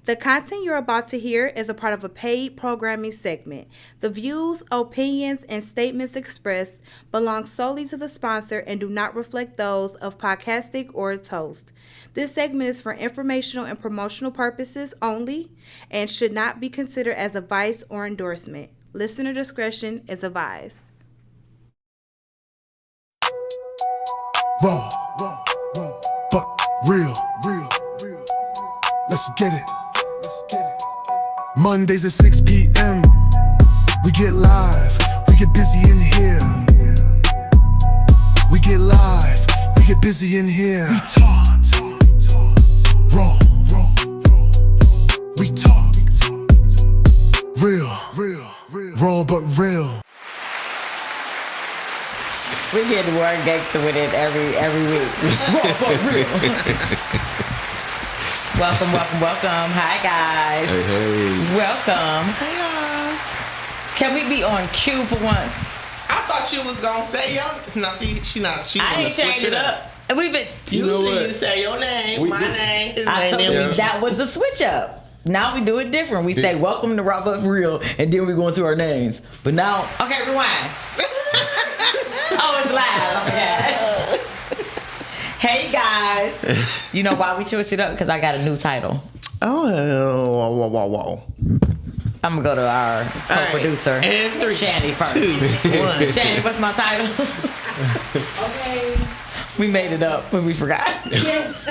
The content you're about to hear is a part of a paid programming segment. The views, opinions, and statements expressed belong solely to the sponsor and do not reflect those of PODCASTIC or its host. This segment is for informational and promotional purposes only and should not be considered as advice or endorsement. Listener discretion is advised. Raw, but real. Let's get it. Mondays at 6 p.m. We get live. We get busy in here. We get live. We get busy in here. We talk. Raw. We talk. Real. Raw but real. We get more gangster with it every week. Raw but real. Welcome. Hi, guys. Hey. Welcome. Hey, y'all. Can we be on cue for once? I thought you was gonna say your. Now see, she's I gonna ain't switch changed it up. We've been. Usually you say your name, my name, his name, then we. That was the switch up. Now we do it different. We say welcome to RawbutReal, and then we go into our names. But now, okay, rewind. Oh, it's live. Okay. Hey guys, you know why we switched it up? Because I got a new title. Oh, whoa. I'm gonna go to our co-producer, right. And 3, Shandy first. 2, 1. Shandy, what's my title? Okay. We made it up when we forgot. Yes.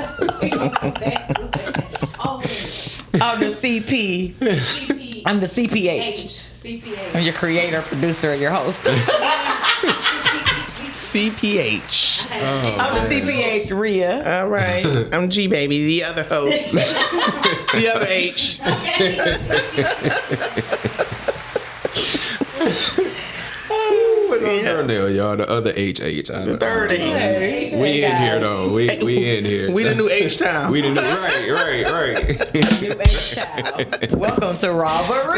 I'm the CP. I'm the CPH. I'm your creator, producer, and your host. CPH. I'm the CPH, Rhea. All right. I'm G Baby, the other host. The other H. What's on there, y'all? The other HH. The third H. We in here though. We in here. We the new H town. We the new right. New H child. Welcome to RawbutReal.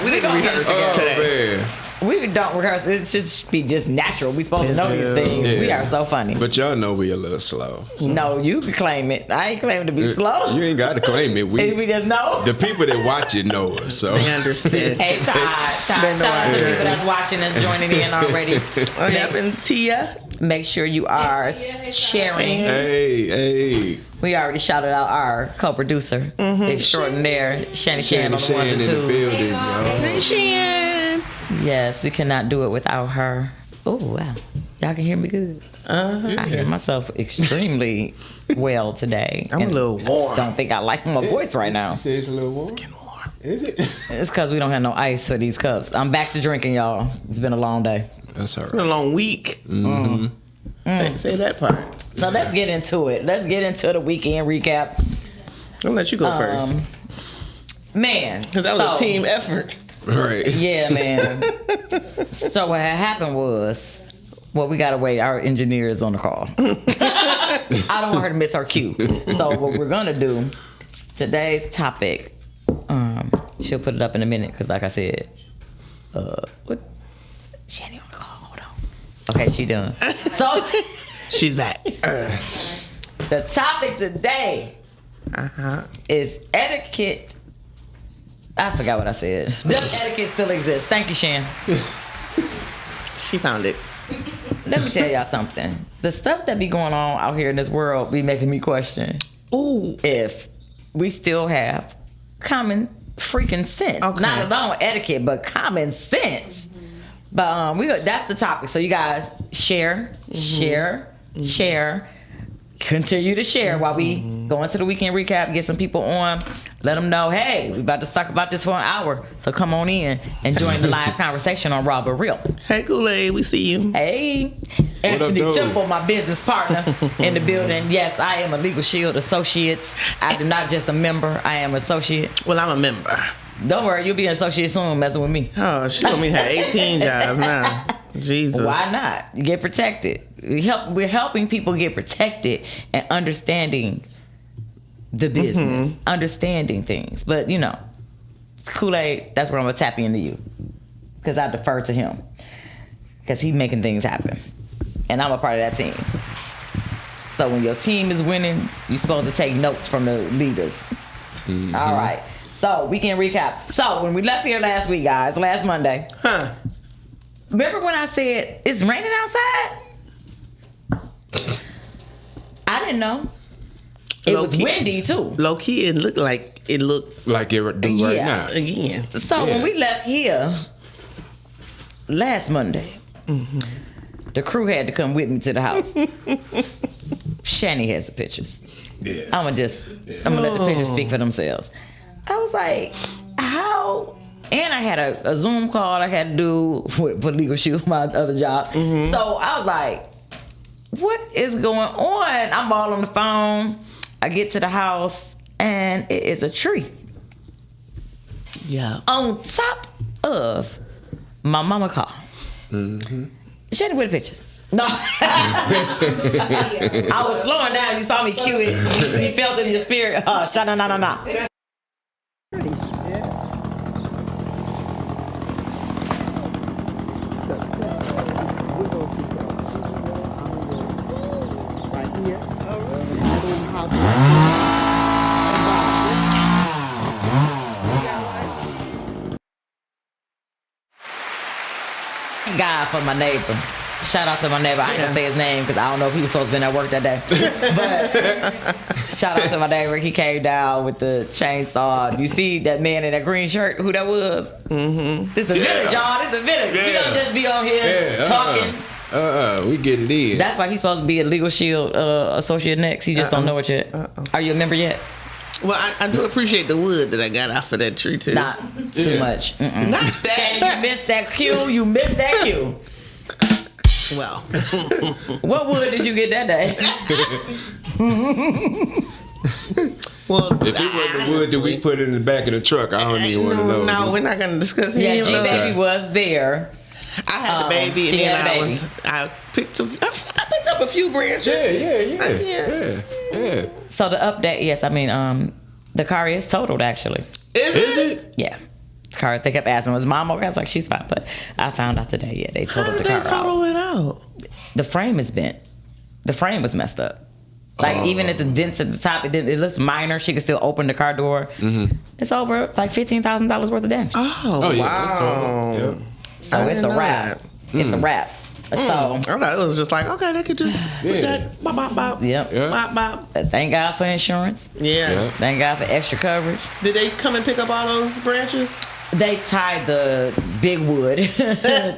We didn't rehearse today. Man. We don't rehearse. It should be just natural. We supposed to know these things. Yeah. We are so funny. But y'all know we a little slow. No, you can claim it. I ain't claiming to be slow. You ain't got to claim it. We just know. The people that watch it know us. So They understand. Hey, Todd. Shout out to the people that's watching and joining in already. Oh, yeah, and Tia. Make sure you are sharing. Hey. We already shouted out our co-producer extraordinaire, Shanny Shan on the one in and the two. building, y'all. Hey, Shan. Yes, we cannot do it without her. Oh, wow. Y'all can hear me good. I hear myself extremely well today. I'm a little warm. Don't think I like my voice right now. Say it's a little warm. Is it? It's because we don't have no ice for these cups. I'm back to drinking, y'all. It's been a long day. That's all It's been right. a long week. Say that part. So let's get into it. Let's get into the weekend recap. I'll let you go first. Man. Because that was a team effort. Right. Yeah, man. So what had happened was, well, we gotta wait. Our engineer is on the call. I don't want her to miss her cue. So what we're gonna do, today's topic, she'll put it up in a minute because, like I said, what? Shanny on the call. Hold on. Okay, she done. So She's back. the topic today is etiquette. I forgot what I said. Does etiquette still exist? Thank you, Shan. She found it. Let me tell y'all something. The stuff that be going on out here in this world be making me question if we still have common freaking sense. Okay. Not alone etiquette, but common sense. But that's the topic. So you guys share. Continue to share while we go into the weekend recap, get some people on, let them know, hey, we about to talk about this for an hour. So come on in and join the live conversation on RawbutReal. Hey, Kool-Aid, we see you. Hey, Anthony Temple, my business partner in the building. Yes, I am a Legal Shield Associates. I am not just a member, I am an associate. Well, I'm a member. Don't worry, you'll be an associate soon messing with me. Oh, she want me to have 18 jobs now. Jesus. Why not? You get protected. We're helping people get protected and understanding the business, understanding things. But, you know, Kool-Aid, that's where I'm going to tap into you. Because I defer to him. Because he's making things happen. And I'm a part of that team. So when your team is winning, you're supposed to take notes from the leaders. Mm-hmm. All right. So we can recap. So when we left here last week, guys, last Monday. Remember when I said it's raining outside? I didn't know. It was windy too. Low key, it looked like it do right now. Again. So when we left here last Monday, the crew had to come with me to the house. Shani has the pictures. Yeah. I'm gonna let the pictures speak for themselves. I was like, how? And I had a Zoom call I had to do for Legal Shield, my other job. So I was like, what is going on? I'm all on the phone. I get to the house and it is a tree. Yeah. On top of my mama car. Shani with the pictures. No. I was slowing down. You saw me cue it. You felt it in your spirit. No. Thank God for my neighbor. Shout out to my neighbor. I ain't gonna say his name because I don't know if he was supposed to be at work that day. But shout out to my neighbor. He came down with the chainsaw. You see that man in that green shirt? Who that was? This a village, y'all. This a village. We don't just be on here talking. We get it in. That's why he's supposed to be a Legal Shield associate next. He just don't know it yet. Are you a member yet? Well, I do appreciate the wood that I got off of that tree too. Not too much. Not that. And you missed that cue. You missed that cue. Well, what wood did you get that day? well, if it was the wood that we put in the back of the truck, I don't even want to know. No, we're not going to discuss any Yeah, of those. G-Baby was there. I had the baby, and then I picked up a few branches. Yeah. So the update, yes, I mean, the car is totaled actually. Is it? Yeah. The car, they kept asking, was mom okay? I was like, she's fine. But I found out today, yeah, they totaled the car total out. it out? The frame is bent. The frame was messed up. Like even at the dents at the top, it looks minor. She could still open the car door. It's over like $15,000 worth of damage. Oh yeah, wow. that's total. Yep. So it's a wrap. It's a wrap. So I thought it was just like, okay, they could just put that bop bop bop. Yep. Bop bop. Thank God for insurance. Yeah. Thank God for extra coverage. Did they come and pick up all those branches? They tied the big wood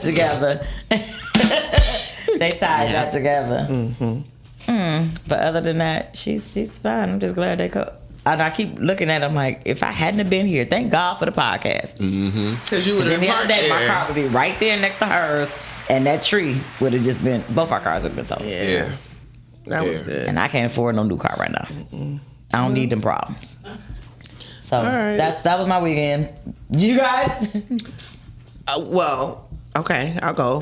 together. They tied that together. But other than that, she's fine. I'm just glad they could. And I keep looking at them like, if I hadn't have been here, thank God for the podcast. Because you would have been parked there. My car would be right there next to hers, and that tree would have just been, both our cars would have been totaled. Yeah. That was good. And I can't afford no new car right now. I don't need them problems. So right. that was my weekend. You guys? Well, okay, I'll go.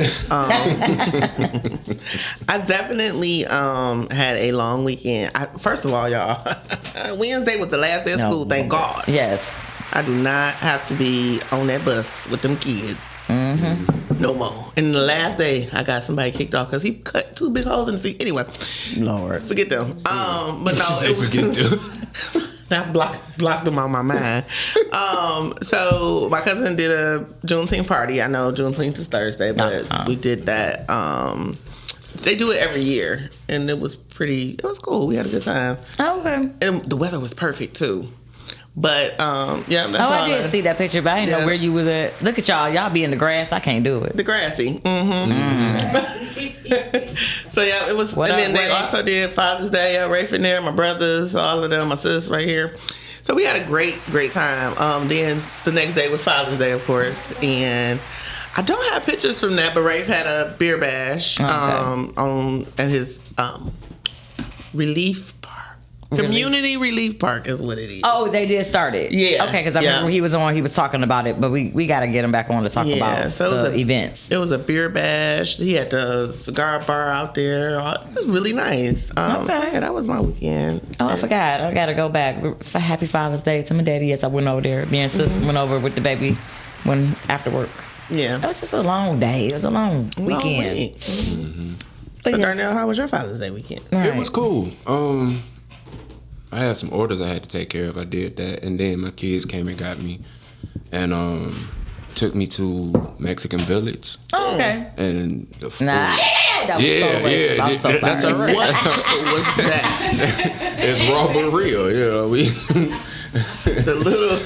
I definitely had a long weekend. First of all, y'all, Wednesday was the last day of school, thank God. Yes. I do not have to be on that bus with them kids. No more. And the last day, I got somebody kicked off because he cut 2 big holes in the seat. Anyway, Lord. forget them. But no, it was... Forget them. I blocked them on my mind. So my cousin did a Juneteenth party. I know Juneteenth is Thursday, but we did that. They do it every year, and it was cool. We had a good time. Oh, okay. And the weather was perfect too. But yeah, that's all I did see that picture, but I didn't know where you was at. Look at y'all. Y'all be in the grass. I can't do it. The grassy. So yeah, it was. And then they also did Father's Day. Rayford there, my brothers, all of them, my sis right here. So we had a great time. Then the next day was Father's Day, of course, and I don't have pictures from that, but Rafe had a beer bash at his relief park. Community Relief Park is what it is. Oh, they did start it. Yeah. Okay, because I remember he was talking about it, but we got to get him back on to talk about the events. It was a beer bash. He had the cigar bar out there. It was really nice. So yeah, that was my weekend. Oh, I forgot. I got to go back. For Happy Father's Day to my daddy. Yes, I went over there. Me and sis went over with the baby after work. Yeah. It was just a long day. It was a long weekend. But So yes. Darnell, how was your Father's Day weekend? Right. It was cool. I had some orders I had to take care of. I did that, and then my kids came and got me, and took me to Mexican Village. Oh, okay. And the food. Nah, that was so racist. I'm so that's sorry. all right. What was that? It's RawbutReal. You know, we. The little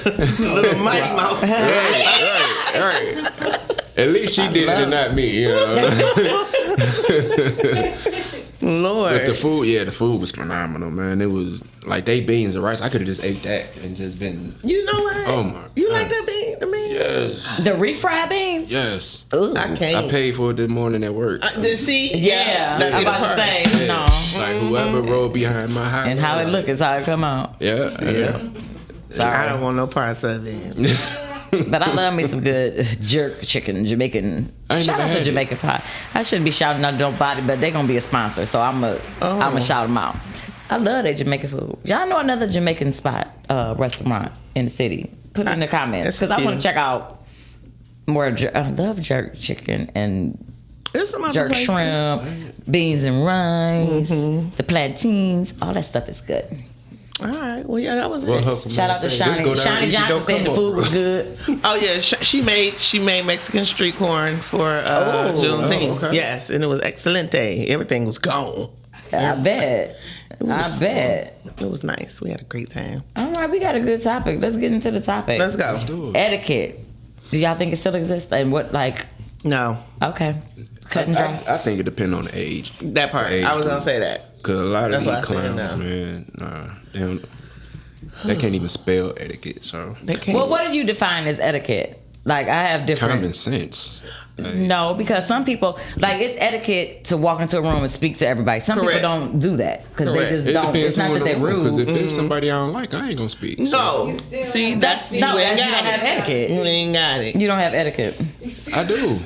Mighty Mouse. Right. At least she did it and not me, you know. Lord. But the food was phenomenal, man. It was like they beans and rice. I could have just ate that and just been. You know what? Oh my God. You like that bean? The bean? Yes. The refried beans? Yes. Ooh, I can't. I paid for it this morning at work. See? Yeah. that I'm be the about to part. say, no. Like whoever rode behind my house. And how it look is how it come out. Yeah. Sorry. I don't want no parts of it. But I love me some good jerk chicken, Jamaican. I ain't Shout never out to had it. Jamaican pie. I shouldn't be shouting out nobody, but they're gonna be a sponsor, so I'm gonna shout them out. I love that Jamaican food. Y'all know another Jamaican spot, restaurant in the city? Put it in the comments That's because I want cute. to check out more. I love jerk chicken and There's some other jerk places. shrimp, beans and rice, the plantains. All that stuff is good. All right. Well, yeah, that was Well, it. hustle, Shout man. out to Say, just Shani. go down Shani and eat, Johnson don't said come the up. food was good. Oh yeah, she made Mexican street corn for Juneteenth. okay. Yes, and it was excelente. Everything was gone. I bet. I bet. It was nice. We had a great time. All right, we got a good topic. Let's get into the topic. Let's go. Etiquette. Do y'all think it still exists? And what, like, No, okay. Cut and dry. I think it depends on the age. that part. Age I was group. gonna say that. Cause a lot of That's these what I said, clowns, no. man, they can't even spell etiquette. So They can't. Well, what do you define as etiquette? Like, I have different. common sense. Like, No, because some people, like, it's etiquette to walk into a room and speak to everybody. Some Correct. people don't do that because they Correct. just it don't. depends It's not who that in they're the room. Because rude. if it's somebody I don't like, I ain't gonna speak. No, see, that's you No, ain't you got don't have it. etiquette. You ain't got it. You don't have etiquette. I do.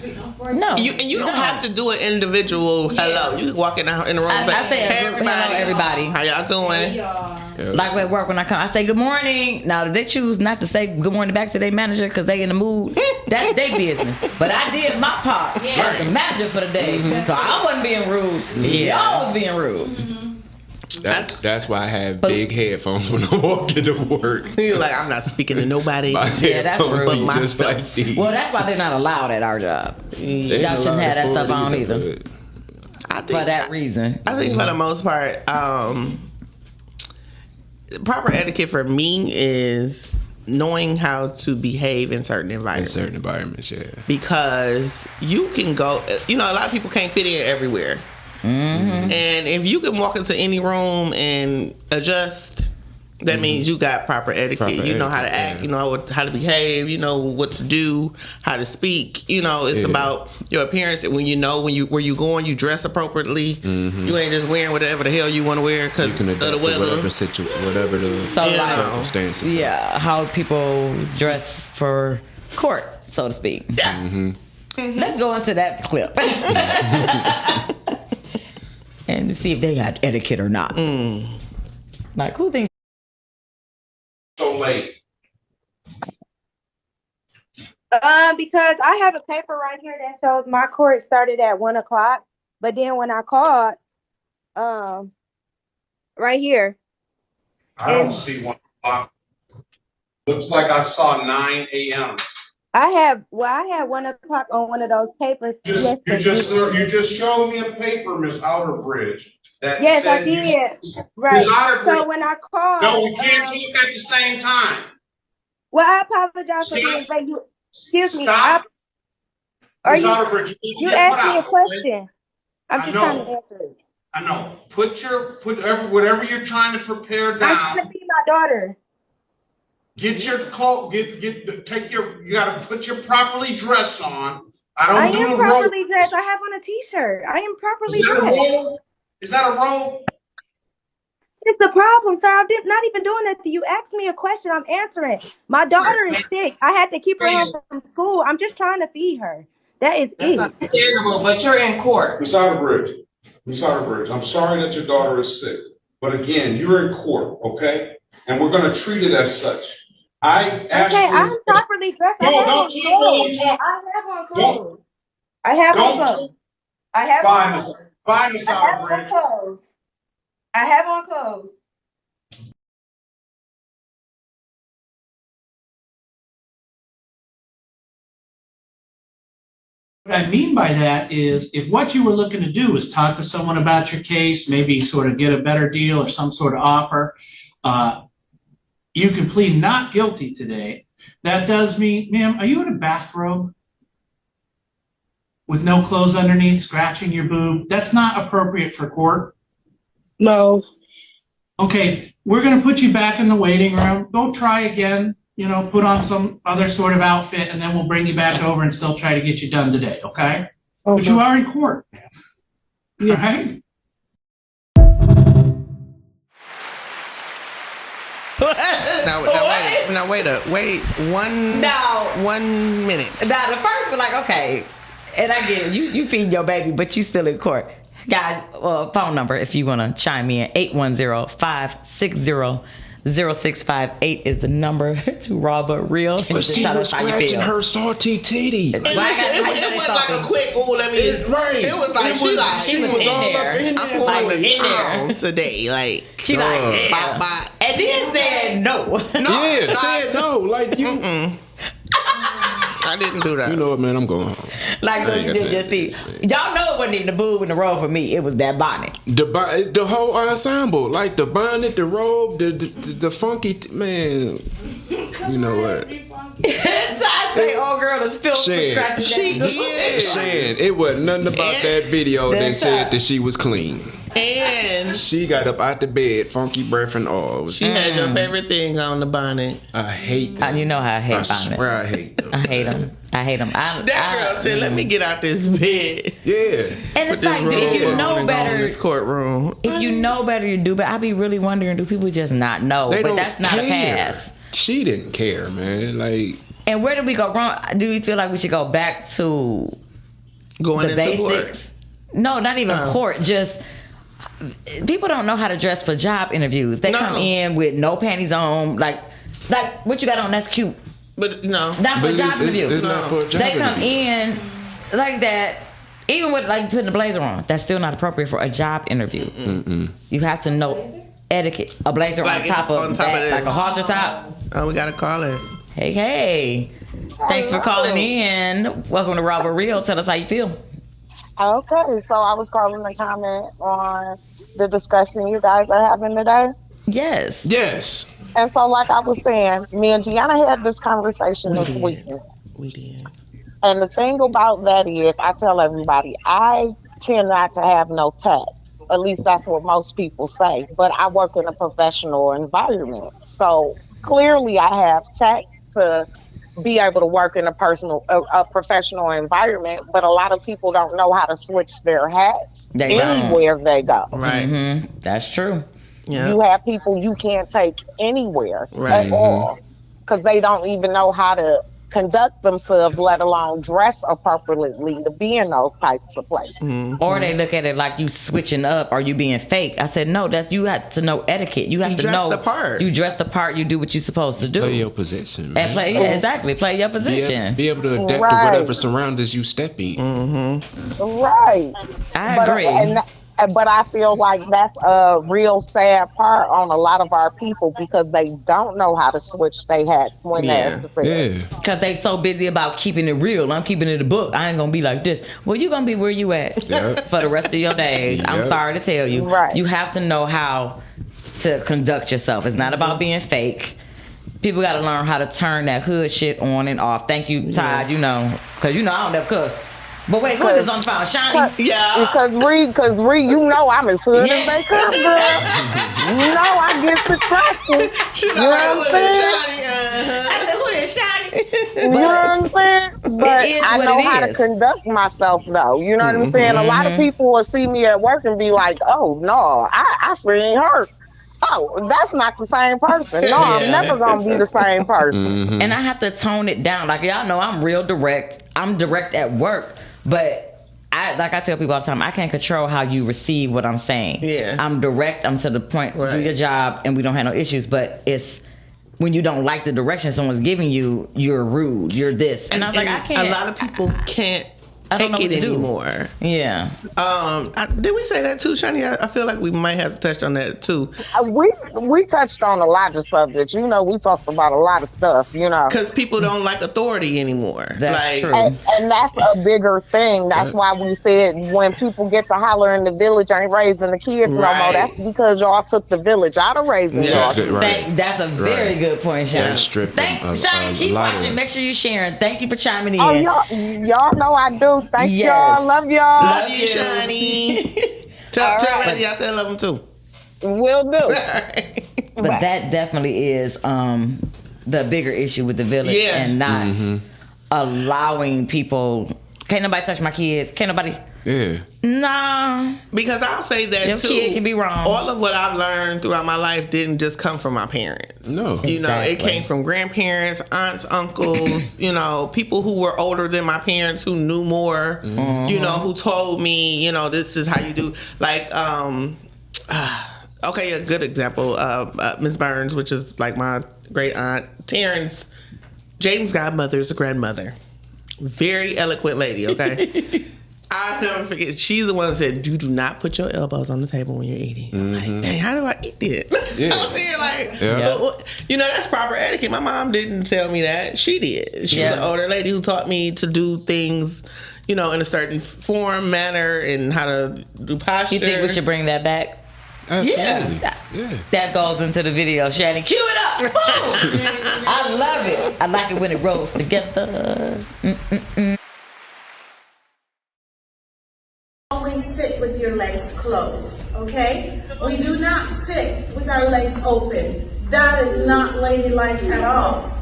No. You don't have to do an individual hello. You can walk in the room and I say hey, hello, everybody. How y'all doing? Like at work when I come, I say good morning. Now if they choose not to say good morning back to their manager because they in the mood, that's their business. But I did my part as the manager for the day, so I wasn't being rude. Yeah. Y'all was being rude. That's why I have big headphones when I walk into work. You're like, I'm not speaking to nobody. My Yeah, that's headphones rude. be But just myself. like these. Well, that's why they're not allowed at our job They y'all ain't shouldn't have that allowed to stuff on afford it either. but I think for that reason. I think for the most part, proper etiquette for me is knowing how to behave in certain in environments. certain environments, yeah. Because you can go, a lot of people can't fit in everywhere. Mm-hmm. And if you can walk into any room and adjust, that means you got proper etiquette. Proper You know how to etiquette, act, yeah. you know how to behave, you know what to do, how to speak. You know, it's Yeah. about your appearance. And when you know where you going, you dress appropriately. You ain't just wearing whatever the hell you want to wear because You of can adapt the to weather. whatever the So, like- circumstances. Yeah, how people dress for court, so to speak. Yeah. Let's go into that clip and see if they got etiquette or not. Like, who thinks? So late. Because I have a paper right here that shows my court started at 1:00, but then when I called, right here, I don't see 1:00. Looks like I saw 9 a.m. I had 1:00 on one of those papers. You just showed me a paper, Miss Outerbridge. That Yes, I said you- did. Right. Miss Outerbridge. So when I called, No, we can't talk at the same time. well, I apologize for being late. Excuse me. Stop. Are Miss you? Outerbridge, You get asked put me a out, okay? question. I'm I just know. trying to answer it. I know. Whatever you're trying to prepare I'm trying down. to see my daughter. Get your clothes. You gotta put your properly dressed on. I I don't do am the robe. properly dressed. I have on a t-shirt. I am properly Is that a dressed. robe? Is that a robe? It's the problem, sir. I'm not even doing that. You asked me a question. I'm answering. My daughter is sick. I had to keep her home from school. I'm just trying to feed her. That is That's it. understandable, but you're in court. Miss Outerbridge, I'm sorry that your daughter is sick. But again, you're in court, okay? And we're gonna treat it as such. I asked Okay, you. I'm properly dressed. No, I have don't on talk while I'm clothes. talking. I have on Don't- clothes. I have on Don't, clothes. I have Find the I Sour have on Bridge. clothes. I have on clothes. What I mean by that is if what you were looking to do is talk to someone about your case, maybe sort of get a better deal or some sort of offer, you can plead not guilty today. That does mean, ma'am, are you in a bathrobe with no clothes underneath, scratching your boob? That's not appropriate for court. No. Okay, we're going to put you back in the waiting room. Go try again. Put on some other sort of outfit, and then we'll bring you back over and still try to get you done today, okay? Oh, But you are in court, man. Yeah. All right? Wait 1 minute. Now the first one, like, okay, and I get it. You feed your baby, but you still in court. Guys, phone number if you want to chime in, 810-560-0658 is the number to Raw But Real. But she was scratching her salty titty. And listen, it wasn't like a quick, it was like, she was all there. up in there. I'm going to town today. Like, she like, bye, bye. And then said no. Said no. Like, you. I didn't do that. You know what, man? I'm going home. Like, you just see. Y'all know it wasn't even the boob and the robe for me. It was that bonnet. The whole ensemble. Like, the bonnet, the robe, the funky, man. You know what? So I say, old girl is filled with scratches. She is. Shan, it wasn't nothing about that video that said that she was clean. And she got up out the bed, funky breath and all. She had your favorite thing on the bonnet. I hate them. You know how I hate bonnets. I swear I hate them. I hate them. That girl said, "Let me get out this bed." Yeah. And it's like, if you know better, this courtroom. If you know better, you do. But I be really wondering, do people just not know? But that's not a pass. She didn't care, man. Like. And where did we go wrong? Do we feel like we should go back to going the into basics? court? No, not even court. Just people don't know how to dress for job interviews. They come in with no panties on, like what you got on. That's cute, but no, not for a job interview. It's not for a job They come interview. in like that. Even with like putting a blazer on, that's still not appropriate for a job interview. You have to know etiquette. A blazer on top of that, like a halter top. Oh, we gotta call it. Hey. Thanks for calling in. Welcome to Raw Real. Tell us how you feel. Okay, so I was calling to comment on the discussion you guys are having today. Yes. And so, like I was saying, me and Gianna had this conversation this weekend. We did. And the thing about that is, I tell everybody, I tend not to have no tact. At least that's what most people say. But I work in a professional environment. So clearly I have tact to be able to work in a professional environment, but a lot of people don't know how to switch their hats anywhere they go. Right. Mm-hmm. That's true. Yeah. You have people you can't take anywhere at all because they don't even know how to conduct themselves, let alone dress appropriately to be in those types of places. Or they look at it like you switching up or you being fake. I said, no, you have to know etiquette. You have to know. The part. You dress the part. You do what you're supposed to do. Play your position, man. And play your position. Be able to adapt to whatever surroundings you step in. Right. I agree. But I feel like that's a real sad part on a lot of our people because they don't know how to switch their hats when they're because they so busy about keeping it real. I'm keeping it a book. I ain't gonna be like this. Well, you gonna be where you at for the rest of your days. I'm sorry to tell you. Right. You have to know how to conduct yourself. It's not about being fake. People got to learn how to turn that hood shit on and off. Thank you, Todd. You know, because I don't never cuss. But wait, who is on the phone? Shani? Because Ree, you know I'm as hood as they come, girl. You know I get distracted. You know what I'm saying? I said, who is Shani? You know what I'm saying? But I know how to conduct myself, though. You know what I'm saying? A lot of people will see me at work and be like, oh, no, I seen her. Oh, that's not the same person. No, I'm never going to be the same person. And I have to tone it down. Like, y'all know I'm real direct. I'm direct at work. But I tell people all the time, I can't control how you receive what I'm saying. Yeah. I'm direct. I'm to the point. Do your job, and we don't have no issues. But it's when you don't like the direction someone's giving you, you're rude. You're this. And I was like, I can't. A lot of people can't take it anymore. Yeah. Did we say that too, Shani? I feel like we might have touched on that too. We touched on a lot of subjects. You know, we talked about a lot of stuff. You know, because people don't like authority anymore. That's true. And that's a bigger thing. That's why we said when people get to holler in the village, ain't raising the kids no more. That's because y'all took the village out of raising y'all. That's a very good point, Shani. Shani, keep watching. Make sure you're sharing. Thank you for chiming in. Oh, y'all know I do. Thank y'all. Love y'all. Love you, Shani. Tell Randy I said love him too. Will do. But that definitely is the bigger issue with the village and not allowing people. Can't nobody touch my kids. Can't nobody. Yeah. Nah. Because I'll say that Your too. kid can be wrong. All of what I've learned throughout my life didn't just come from my parents. No. You know, it came from grandparents, aunts, uncles, you know, people who were older than my parents who knew more, you know, who told me, you know, this is how you do. Like, okay, a good example, Miss Burns, which is like my great aunt, Terrence, Jaden's godmother is a grandmother. Very eloquent lady, okay? I'll never forget. She's the one that said, "You do not put your elbows on the table when you're eating." I'm like, dang, how do I eat it? Yeah. I'm there like, you know, that's proper etiquette. My mom didn't tell me that. She did. She was an older lady who taught me to do things, you know, in a certain form, manner, and how to do posture. You think we should bring that back? Absolutely. That goes into the video. Shani, cue it up. I love it. I like it when it rolls together. Always sit with your legs closed, okay? We do not sit with our legs open. That is not ladylike at all.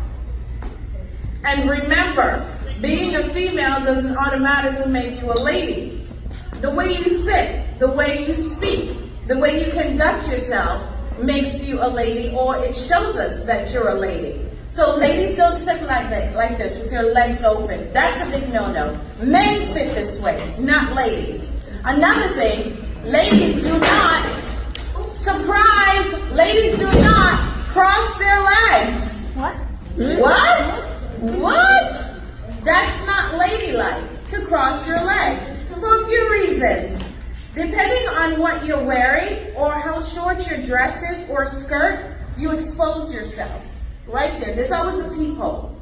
And remember, being a female doesn't automatically make you a lady. The way you sit, the way you speak, the way you conduct yourself makes you a lady, or it shows us that you're a lady. So ladies don't sit like this with their legs open. That's a big no-no. Men sit this way, not ladies. Another thing, ladies do not, surprise, ladies do not cross their legs. What? What? That's not ladylike, to cross your legs, for a few reasons. Depending on what you're wearing or how short your dress is or skirt, you expose yourself. Right there, there's always a peephole.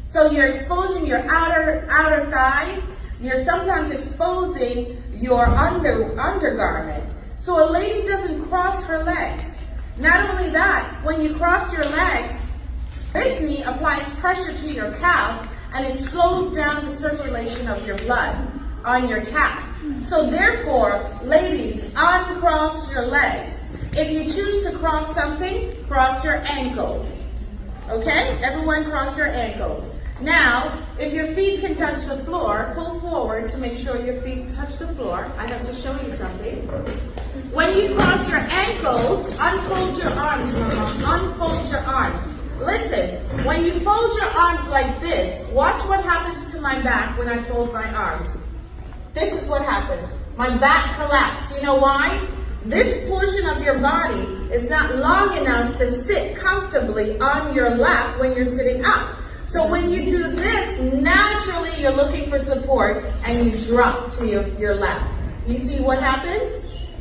So you're exposing your outer thigh. You're sometimes exposing your undergarment. So a lady doesn't cross her legs. Not only that, when you cross your legs, this knee applies pressure to your calf and it slows down the circulation of your blood on your calf. So therefore, ladies, uncross your legs. If you choose to cross something, cross your ankles. Okay? Everyone cross your ankles. Now, if your feet can touch the floor, pull forward to make sure your feet touch the floor. I have to show you something. When you cross your ankles, unfold your arms, Mama. Unfold your arms. Listen, when you fold your arms like this, watch what happens to my back when I fold my arms. This is what happens. My back collapses. You know why? This portion of your body is not long enough to sit comfortably on your lap when you're sitting up. So when you do this, naturally you're looking for support and you drop to your lap. You see what happens?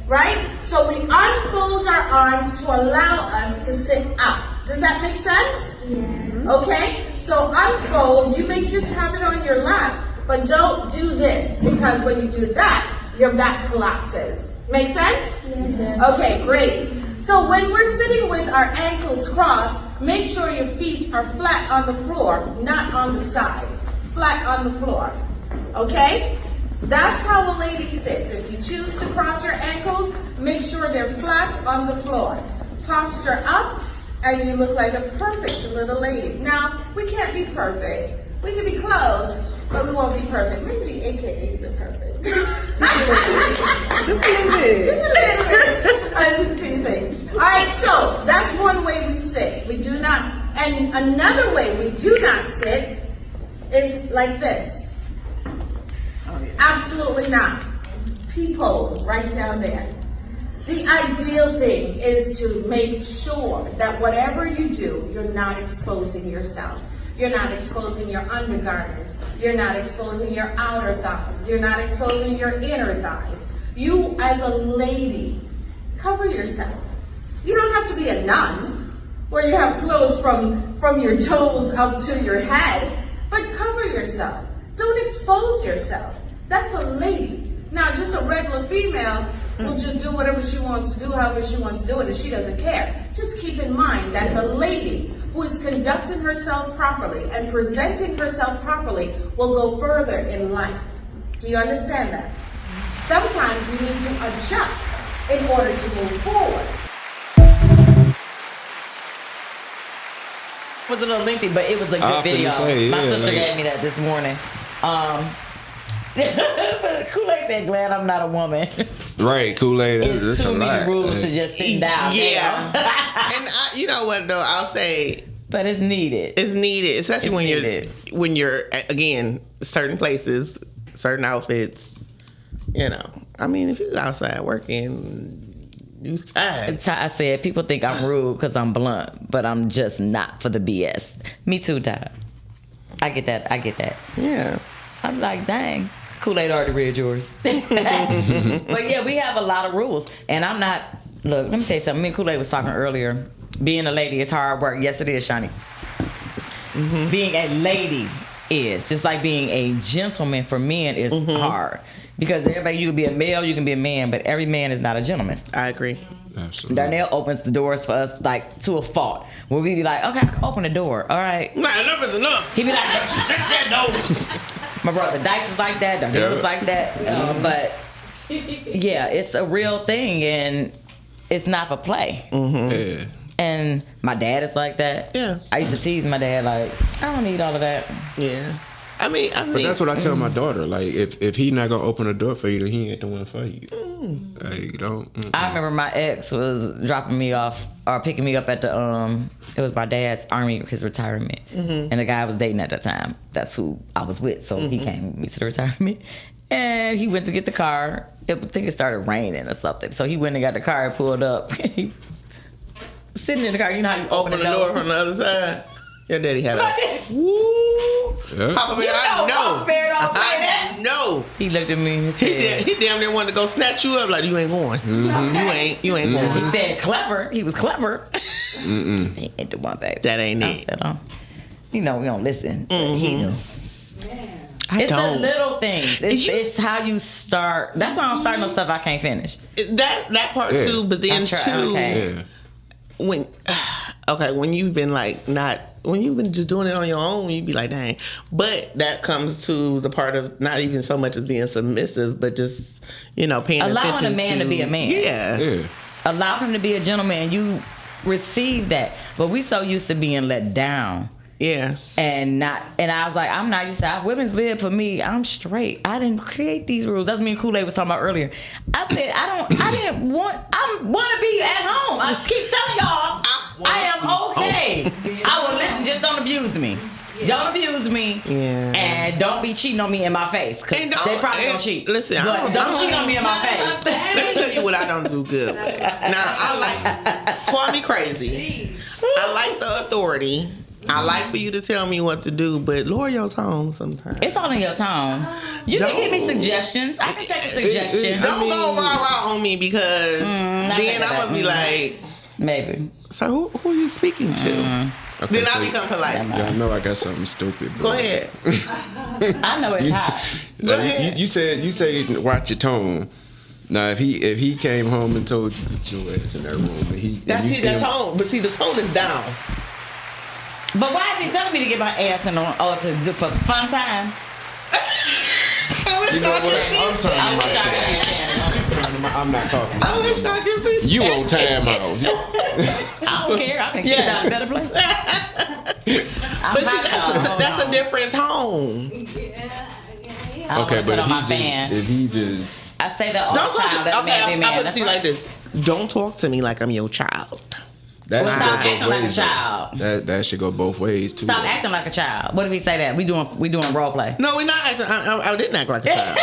Right? So we unfold our arms to allow us to sit up. Does that make sense? Yeah. Okay? So unfold, you may just have it on your lap, but don't do this, because when you do that, your back collapses. Make sense? Yes. Okay, great. So when we're sitting with our ankles crossed, make sure your feet are flat on the floor, not on the side. Flat on the floor. Okay? That's how a lady sits. If you choose to cross your ankles, make sure they're flat on the floor. Posture up, and you look like a perfect little lady. Now, we can't be perfect. We can be close, but we won't be perfect. Maybe the AKAs are perfect. Just a little bit. I didn't see anything. All right, so that's one way we sit. We do not, and another way we do not sit is like this. Absolutely not. Peephole right down there. The ideal thing is to make sure that whatever you do, you're not exposing yourself. You're not exposing your undergarments. You're not exposing your outer thighs. You're not exposing your inner thighs. You, as a lady, cover yourself. You don't have to be a nun where you have clothes from your toes up to your head, but cover yourself. Don't expose yourself. That's a lady. Now, just a regular female will just do whatever she wants to do, however she wants to do it, and she doesn't care. Just keep in mind that the lady who is conducting herself properly and presenting herself properly will go further in life. Do you understand that? Sometimes you need to adjust in order to move forward. It was a little lengthy, but it was a good video. My sister gave me that this morning. Kool-Aid said, "Glad I'm not a woman." Right, Kool-Aid. It's too many rules to just sit down. Yeah. And you know what though? I'll say, but it's needed. It's needed, especially when you're again certain places, certain outfits. You know, I mean, if you go outside working, you tired. I said people think I'm rude because I'm blunt, but I'm just not for the BS. Me too, Todd. I get that. Yeah. I'm like, dang. Kool-Aid already read yours. But yeah, we have a lot of rules. And I'm not, look, let me tell you something. Me and Kool-Aid was talking earlier. Being a lady is hard work. Yes, it is, Shani. Mm-hmm. Being a lady is. Just like being a gentleman for men is hard. Because everybody, you can be a male, you can be a man, but every man is not a gentleman. I agree. Absolutely. Darnell opens the doors for us, like, to a fault. Where we be like, okay, open the door. All right. Nah, enough is enough. He be like, fix that door. My brother Dice was like that. Darnell was like that. But, yeah, it's a real thing, and it's not for play. Yeah. And my dad is like that. Yeah. I used to tease my dad, like, I don't need all of that. Yeah. I mean, but that's what I tell my daughter. Like, if he not gonna open the door for you, then he ain't the one for you. Like, don't. I remember my ex was dropping me off or picking me up at the it was my dad's army, his retirement, and the guy I was dating at the time, that's who I was with. So he came with me to the retirement, and he went to get the car. I think it started raining or something. So he went and got the car and pulled up. He sitting in the car. You know how you open the door from the other side. Your daddy had a woo. Yeah. Papa Bear, I know. I know. He looked at me and said, he damn near wanted to go snatch you up like, you ain't going. You ain't going. He said clever. He was clever. He ain't the one, baby. That ain't it. I said, you know, we don't listen. He knew. It's don't. the little things. It's how you start. That's why I don't start no stuff I can't finish. That part too, but then when you've been when you've been just doing it on your own, you'd be like, dang. But that comes to the part of not even so much as being submissive, but just, paying attention to. Allowing a man to be a man. Yeah. Allow him to be a gentleman. You receive that. But we so used to being let down. Yeah. And I was like, I'm not used to that. Women's live for me. I'm straight. I didn't create these rules. That's me and Kool-Aid was talking about earlier. I said, I want to be at home. I just keep telling y'all, I am okay. I will listen, just don't abuse me. Don't abuse me. Yeah. And don't be cheating on me in my face. Cause they probably don't cheat. Listen, don't cheat on me in my face. Let me tell you what I don't do good with. Now, call me crazy. I like the authority. I like for you to tell me what to do, but lower your tone sometimes. It's all in your tone. You can give me suggestions. I can take a suggestion. Don't go rah-rah on me because then I'm going to be like... Maybe. So who are you speaking to? Okay, then I become polite. I know I got something stupid. Go ahead. I know it's hot. Go ahead. You said watch your tone. Now, if he came home and told you to put your ass in that room, the tone. But see, the tone is down. But why is he telling me to get my ass in to do for fun time? You know what? I'm turning my shit. I'm not talking. I wish I could see. You on time out. I don't care. I can get out a better place. But see, that's a different tone. Okay, but if he just I say that all the time. I put it to you like this. Don't talk to me like I'm your child. That stop acting like a child. That should go both ways too. Stop acting like a child. What if we say that? We doing role play. No, we're not acting. I didn't act like a child.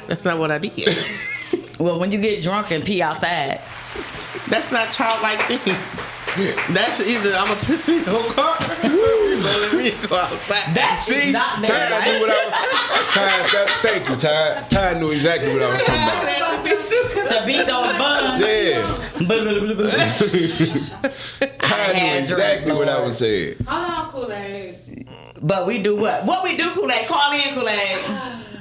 That's not what I did. Well, when you get drunk and pee outside, that's not childlike things. That's either I'm a piss in your car let me go outside. That's See, not Ty that. knew what I was. Thank you, Ty. Ty knew exactly what I was talking about. To beat those buns. Yeah. Ty knew had exactly drink, what I Lord. was saying. Hold on, Kool-Aid. But we do what? What we do, Kool-Aid? Call in, Kool-Aid.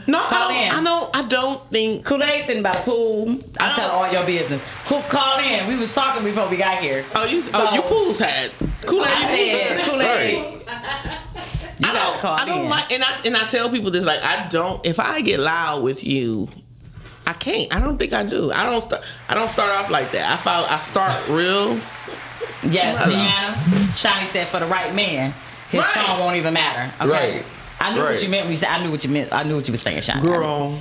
No, Call in. I don't think. Kool-Aid sitting by the pool. I tell all your business. Call in. We was talking before we got here. You pools had Kool-Aid. Kool-Aid. I don't like, and I tell people this, like, I don't. If I get loud with you, I can't. I don't think I do. I don't start off like that. I start real. Yes, Deanna. Shani said for the right man, his song won't even matter. Okay. Right. I knew what you meant when you said. I knew what you meant. I knew what you were saying, Shani. Girl,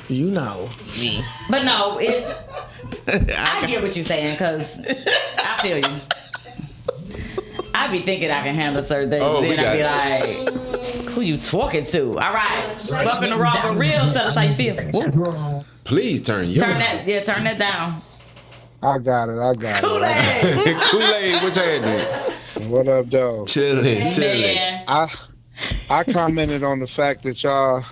you know me. But no, it's. I get what you're saying because I feel you. I be thinking I can handle certain things, then I be like, "Who you talking to?" All right, welcome to RawbutReal. Tell us how you feel. Please turn turn that down. I got it. Kool-Aid. Kool-Aid, what's happening? What up, dog? Chilling. I commented on the fact that y'all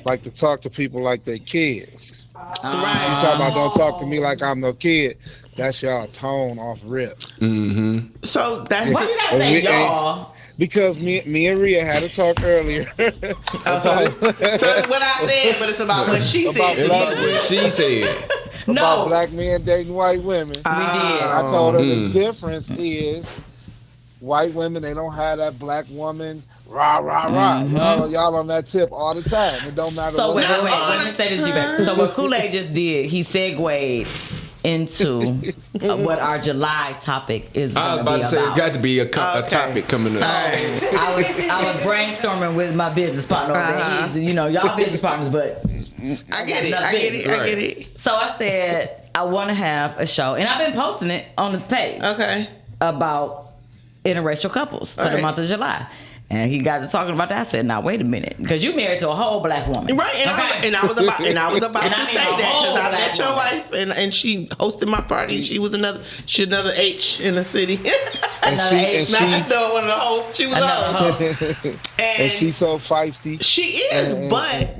like to talk to people like they kids. Right. You talking about don't talk to me like I'm no kid. That's y'all tone off rip. Mm-hmm. So that's why you gotta say y'all. Because me and Rhea had a talk earlier. So it's what I said, but it's about what she said. About what she said. About black men dating white women. We did. I told her the difference is white women, they don't have that black woman rah rah rah. Y'all on that tip all the time. It don't matter So what. let me say this, G-Back. So what Kool-Aid just did, he segued into what our July topic is. I was about to say it's got to be a topic coming up. I was brainstorming with my business partner. He's, y'all business partners, but I get it. So I said I want to have a show, and I've been posting it on the page. Okay. About interracial couples for the month of July. And he got to talking about that. I said, "Now wait a minute, because you married to a whole black woman, right?" And I was about to say that because I met your wife, and she hosted my party. She was another H in the city. And she one of the hosts. She was a host. And she's so feisty. She is,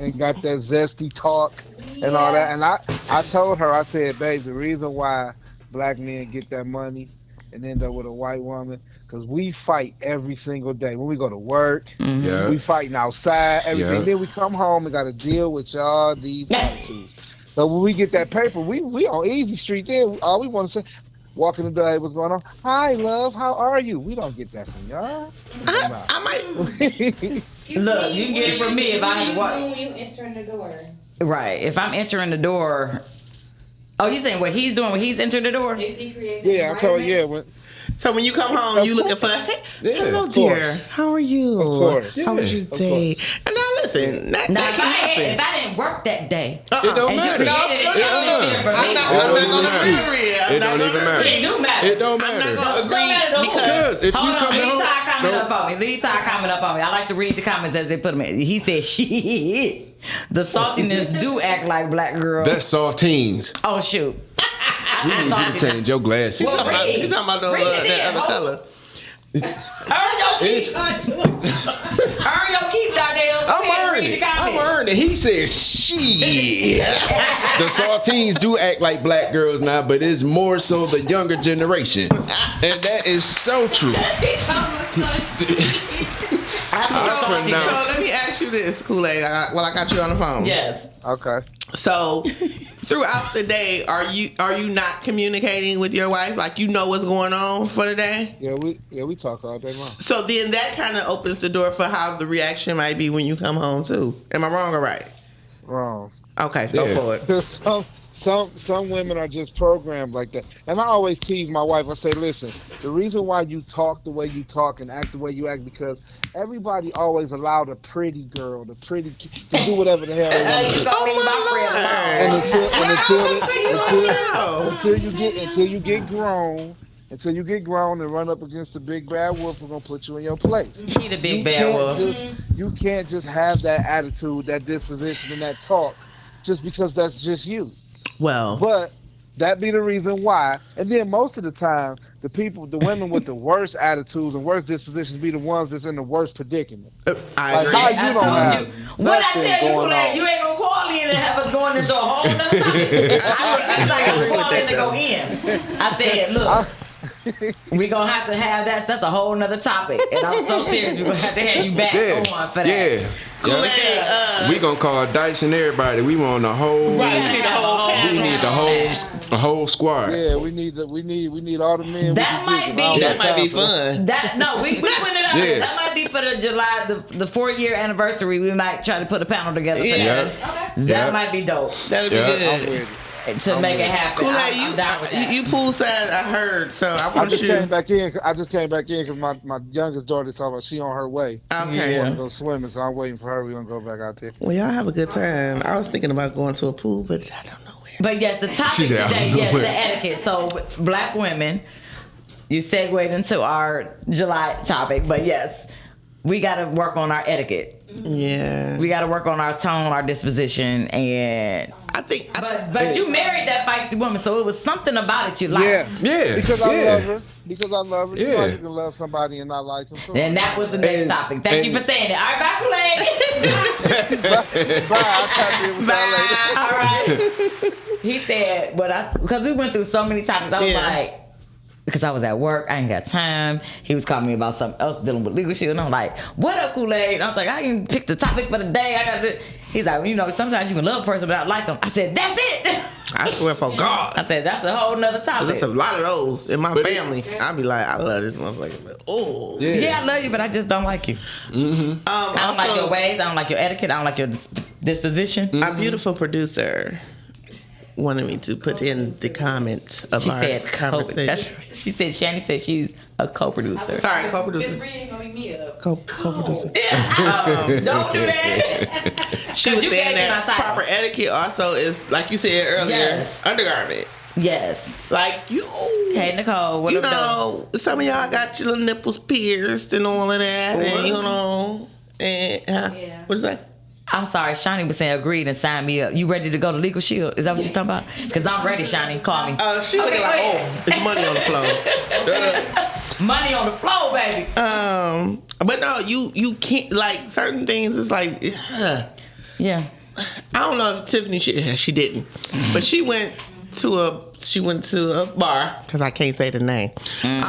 and got that zesty talk and all that. And I told her, I said, "Babe, the reason why black men get that money and end up with a white woman." Because we fight every single day. When we go to work, we fighting outside, everything. Then we come home and got to deal with y'all these attitudes. So when we get that paper, we on easy street there. All we want to say, walk in the door, hey, what's going on? Hi, love, how are you? We don't get that from y'all. I might. Look, you can get it from me if I ain't walk. When you enter in the door. Right. If I'm entering the door. Oh, you saying what he's doing when he's entering the door? Is he creating? Yeah, I told you, So when you come home, you looking for, hello, dear. How are you? Of course. How was your day? And now listen, that can happen. If I didn't work that day, it don't matter. I'm not going to agree. It don't even matter. It do matter. It don't matter. I'm not going to agree because if hold you on, come home, Leave Ty comment up on me. I like to read the comments as they put them in. He said, "Shit, the saltiness do act like black girls." That's saltines. Oh shoot. You need to change your glasses. He's talking about that other color. Earn your keep, Dardale. I'm earning. He said, "Shit." The saltines do act like black girls now, but it's more so the younger generation, and that is so true. So let me ask you this, Kool-Aid. While I got you on the phone. Yes. Okay. So throughout the day, are you not communicating with your wife? Like, you know what's going on for the day? Yeah, we talk all day long. So then that kind of opens the door for how the reaction might be when you come home too. Am I wrong or right? Wrong. Okay, go for it. There's some women are just programmed like that. And I always tease my wife. I say, listen, the reason why you talk the way you talk and act the way you act, because everybody always allowed a pretty girl, to do whatever the hell they want to do. Until you get grown and run up against the big bad wolf, we're gonna put you in your place. He the big bad wolf. You can't just have that attitude, that disposition, and that talk just because that's just you. Well, but That be the reason why. And then most of the time, the women with the worst attitudes and worst dispositions be the ones that's in the worst predicament. I agree. How you don't have when I nothing tell you going that, on. you ain't gonna call in and have us going into a whole nother topic. I agree with call that, in to go in. I said, look, we're gonna have to have that. That's a whole nother topic. And I'm so serious, we're gonna have to have you back on for that. Yeah. We gonna call Dice and everybody. We want the whole. Right, we need the whole. We need the whole squad. Yeah, we need all the men. That might be fun. We put it up there. That might be for the July, the 4-year anniversary. We might try to put a panel together for that. That might be dope. That'll be good. To make it happen. Kool-Aid, you poolside, I heard. So I just came back in because my youngest daughter talking about she on her way. Okay. She want to go swimming, so I'm waiting for her. We're going to go back out there. Well, y'all have a good time. I was thinking about going to a pool, but I don't know where. But yes, the topic today, the etiquette. So black women, you segued into our July topic, but yes, we got to work on our etiquette. Yeah. We got to work on our tone, our disposition, and I think. But you married that feisty woman, so it was something about it you liked. Yeah. Because I love her. You know you can love somebody and not like them. And that was the next topic. Thank you for saying it. All right, bye, Kool-Aid. Bye. I'll talk to you with y'all later. All right. He said, because we went through so many topics, I was like, because I was at work, I ain't got time. He was calling me about something else dealing with legal shit, and I'm like, "What up, Kool-Aid?" I was like, "I can pick the topic for the day. I got to." He's like, sometimes you can love a person but not like them. I said, "That's it." I swear for God. I said, "That's a whole nother topic." There's a lot of those in my family. I be like, I love this motherfucker. But, oh, yeah, I love you, but I just don't like you. Mm-hmm. I don't like your ways. I don't like your etiquette. I don't like your disposition. Our beautiful producer wanted me to put in the comments of our conversation. She said, Shani said she's a co-producer. Sorry, co-producer. Miss Reed ain't gonna be me up. Co-producer. Don't do that. She was saying that proper etiquette also is, like you said earlier, undergarment. Yes. Like you. Hey, Nicole, what up, some of y'all got your little nipples pierced and all of that. And, what is that? I'm sorry, Shani was saying agreed and signed me up. You ready to go to Legal Shield? Is that what you're talking about? Because I'm ready, Shani. Call me. She looking like, it's money on the floor. Money on the floor, baby. But no, you can't, like, certain things is like, yeah. I don't know if Tiffany, she didn't. But she went to a bar, because I can't say the name. And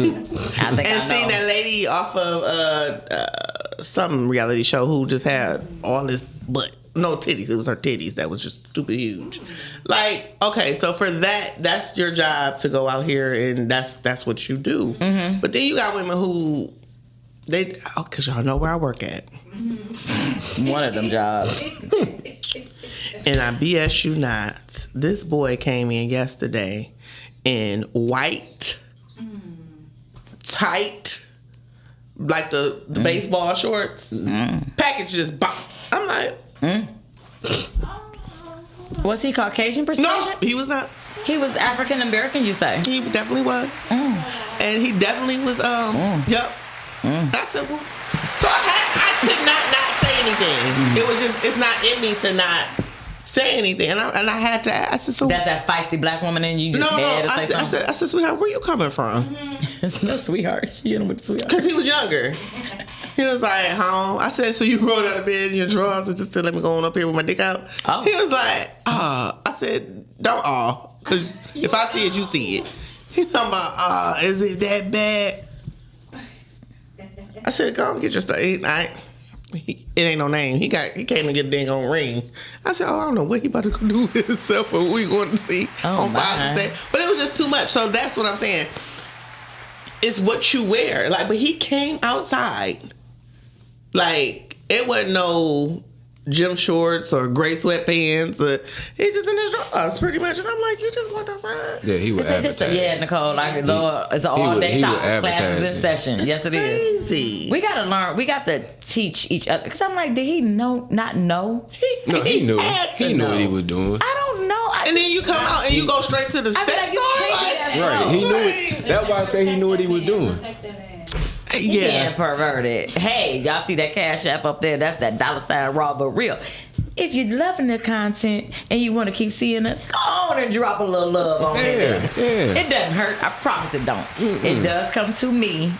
seen that lady off of some reality show who just had all this butt, no titties. It was her titties that was just stupid huge. Like, okay, so for that's your job to go out here and that's what you do. Mm-hmm. But then you got women who because y'all know where I work at. Mm-hmm. One of them jobs. And I BS you not. This boy came in yesterday in white, tight, like the baseball shorts. Package just bop. I'm like, was he Caucasian persuasion? No, he was not. He was African American, you say? He definitely was. And he definitely was, yep. I said, well, so I could not say anything. It was just, it's not in me to not say anything. And I had to ask. I said, so that's that feisty black woman in you just had to say something? I said, sweetheart, where you coming from? It's no sweetheart. She hit him with sweetheart. Because he was younger. He was like, home. I said, so you rolled out of bed in your drawers and just to let me go on up here with my dick out? Oh. He was like, I said, don't because if I see it, you see it. He's talking about, is it that bad? I said, go and get your stuff. It ain't no name. He came to get a dang on ring. I said, I don't know what he about to go do with himself, but we going to see on Father's Day. But it was just too much. So that's what I'm saying. It's what you wear. Like, but he came outside. Like, it wasn't no gym shorts or gray sweatpants. He just in his drawers, pretty much. And I'm like, you just walked outside? Yeah, he would advertise. Yeah, Nicole, like it's an all-day topic. Classes in session. Yes, it is. Crazy. We got to learn. We got to teach each other. Because I'm like, did he not know? No, he knew. He knew what he was doing. I don't know. And then you come out and you go straight to the sex store? Right, he knew it. That's why I say he knew what he was doing. Yeah, perverted. Hey, y'all see that Cash App up there? That's that $sign Raw but Real. If you're loving the content and you want to keep seeing us, go on on and drop a little love on it. Yeah. It doesn't hurt. I promise it don't. It does come to me.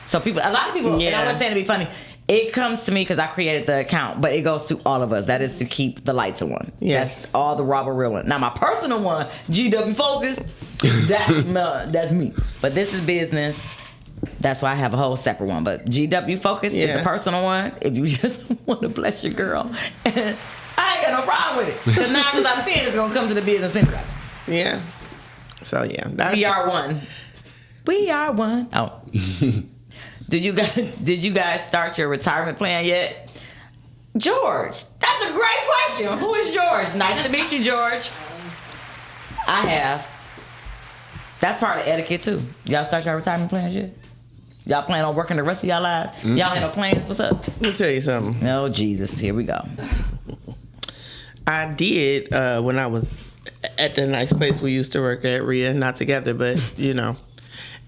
So a lot of people, and I'm not saying to be funny, it comes to me because I created the account, but it goes to all of us. That is to keep the lights on. Yes. That's all the RawbutReal one. Now, my personal one, GW Focus, that's me. But this is business. That's why I have a whole separate one. But GW Focus is the personal one. If you just want to bless your girl, I ain't got no problem with it. Because 9 times out of 10 it's going to come to the business anyway. Yeah. So, yeah. We are one. We are one. Oh. Did you guys start your retirement plan yet? George, that's a great question. Who is George? Nice to meet you, George. I have. That's part of etiquette too. Y'all start your retirement plans yet? Y'all plan on working the rest of y'all lives? Y'all ain't no plans? What's up? Let me tell you something. Oh, Jesus. Here we go. I did when I was at the nice place we used to work at, Rhea. Not together, but, you know.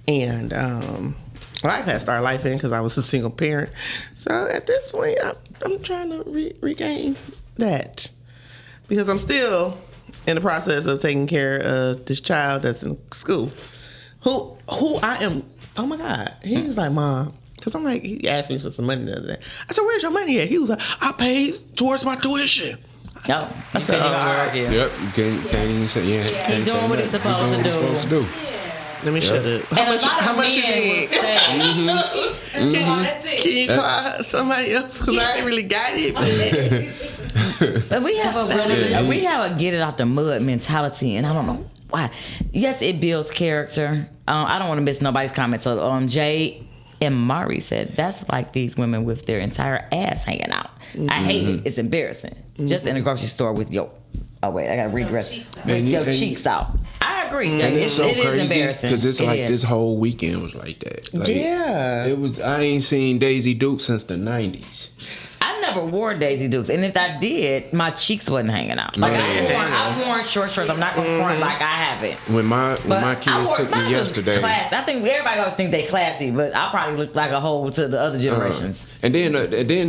And life had started life in because I was a single parent. So at this point, I'm trying to regain that. Because I'm still in the process of taking care of this child that's in school. Who I am, oh my God. He's like, Mom. Because I'm like, he asked me for some money the other day. I said, where's your money at? He was like, I paid towards my tuition. No, I said, argue. Yep, you can't even say, He's doing what he's supposed to do. Let me shut up. How much you need? Can you call somebody else? Because I ain't really got it. But we have a get it out the mud mentality, and I don't know why. Yes, it builds character. I don't want to miss nobody's comment. So Jay and Mari said that's like these women with their entire ass hanging out. I hate it. It's embarrassing. Just in a grocery store with your I gotta regress. With your cheeks out. I agree. And it's so crazy because it's like is. this whole weekend was like that. Like, yeah, it was. I ain't seen Daisy Duke since the '90s. I never wore Daisy Dukes, and if I did, my cheeks wasn't hanging out. Like I've worn short shorts. I'm not gonna front like I haven't. When my kids took me yesterday, I think everybody always think they classy, but I probably look like a whole to the other generations. And then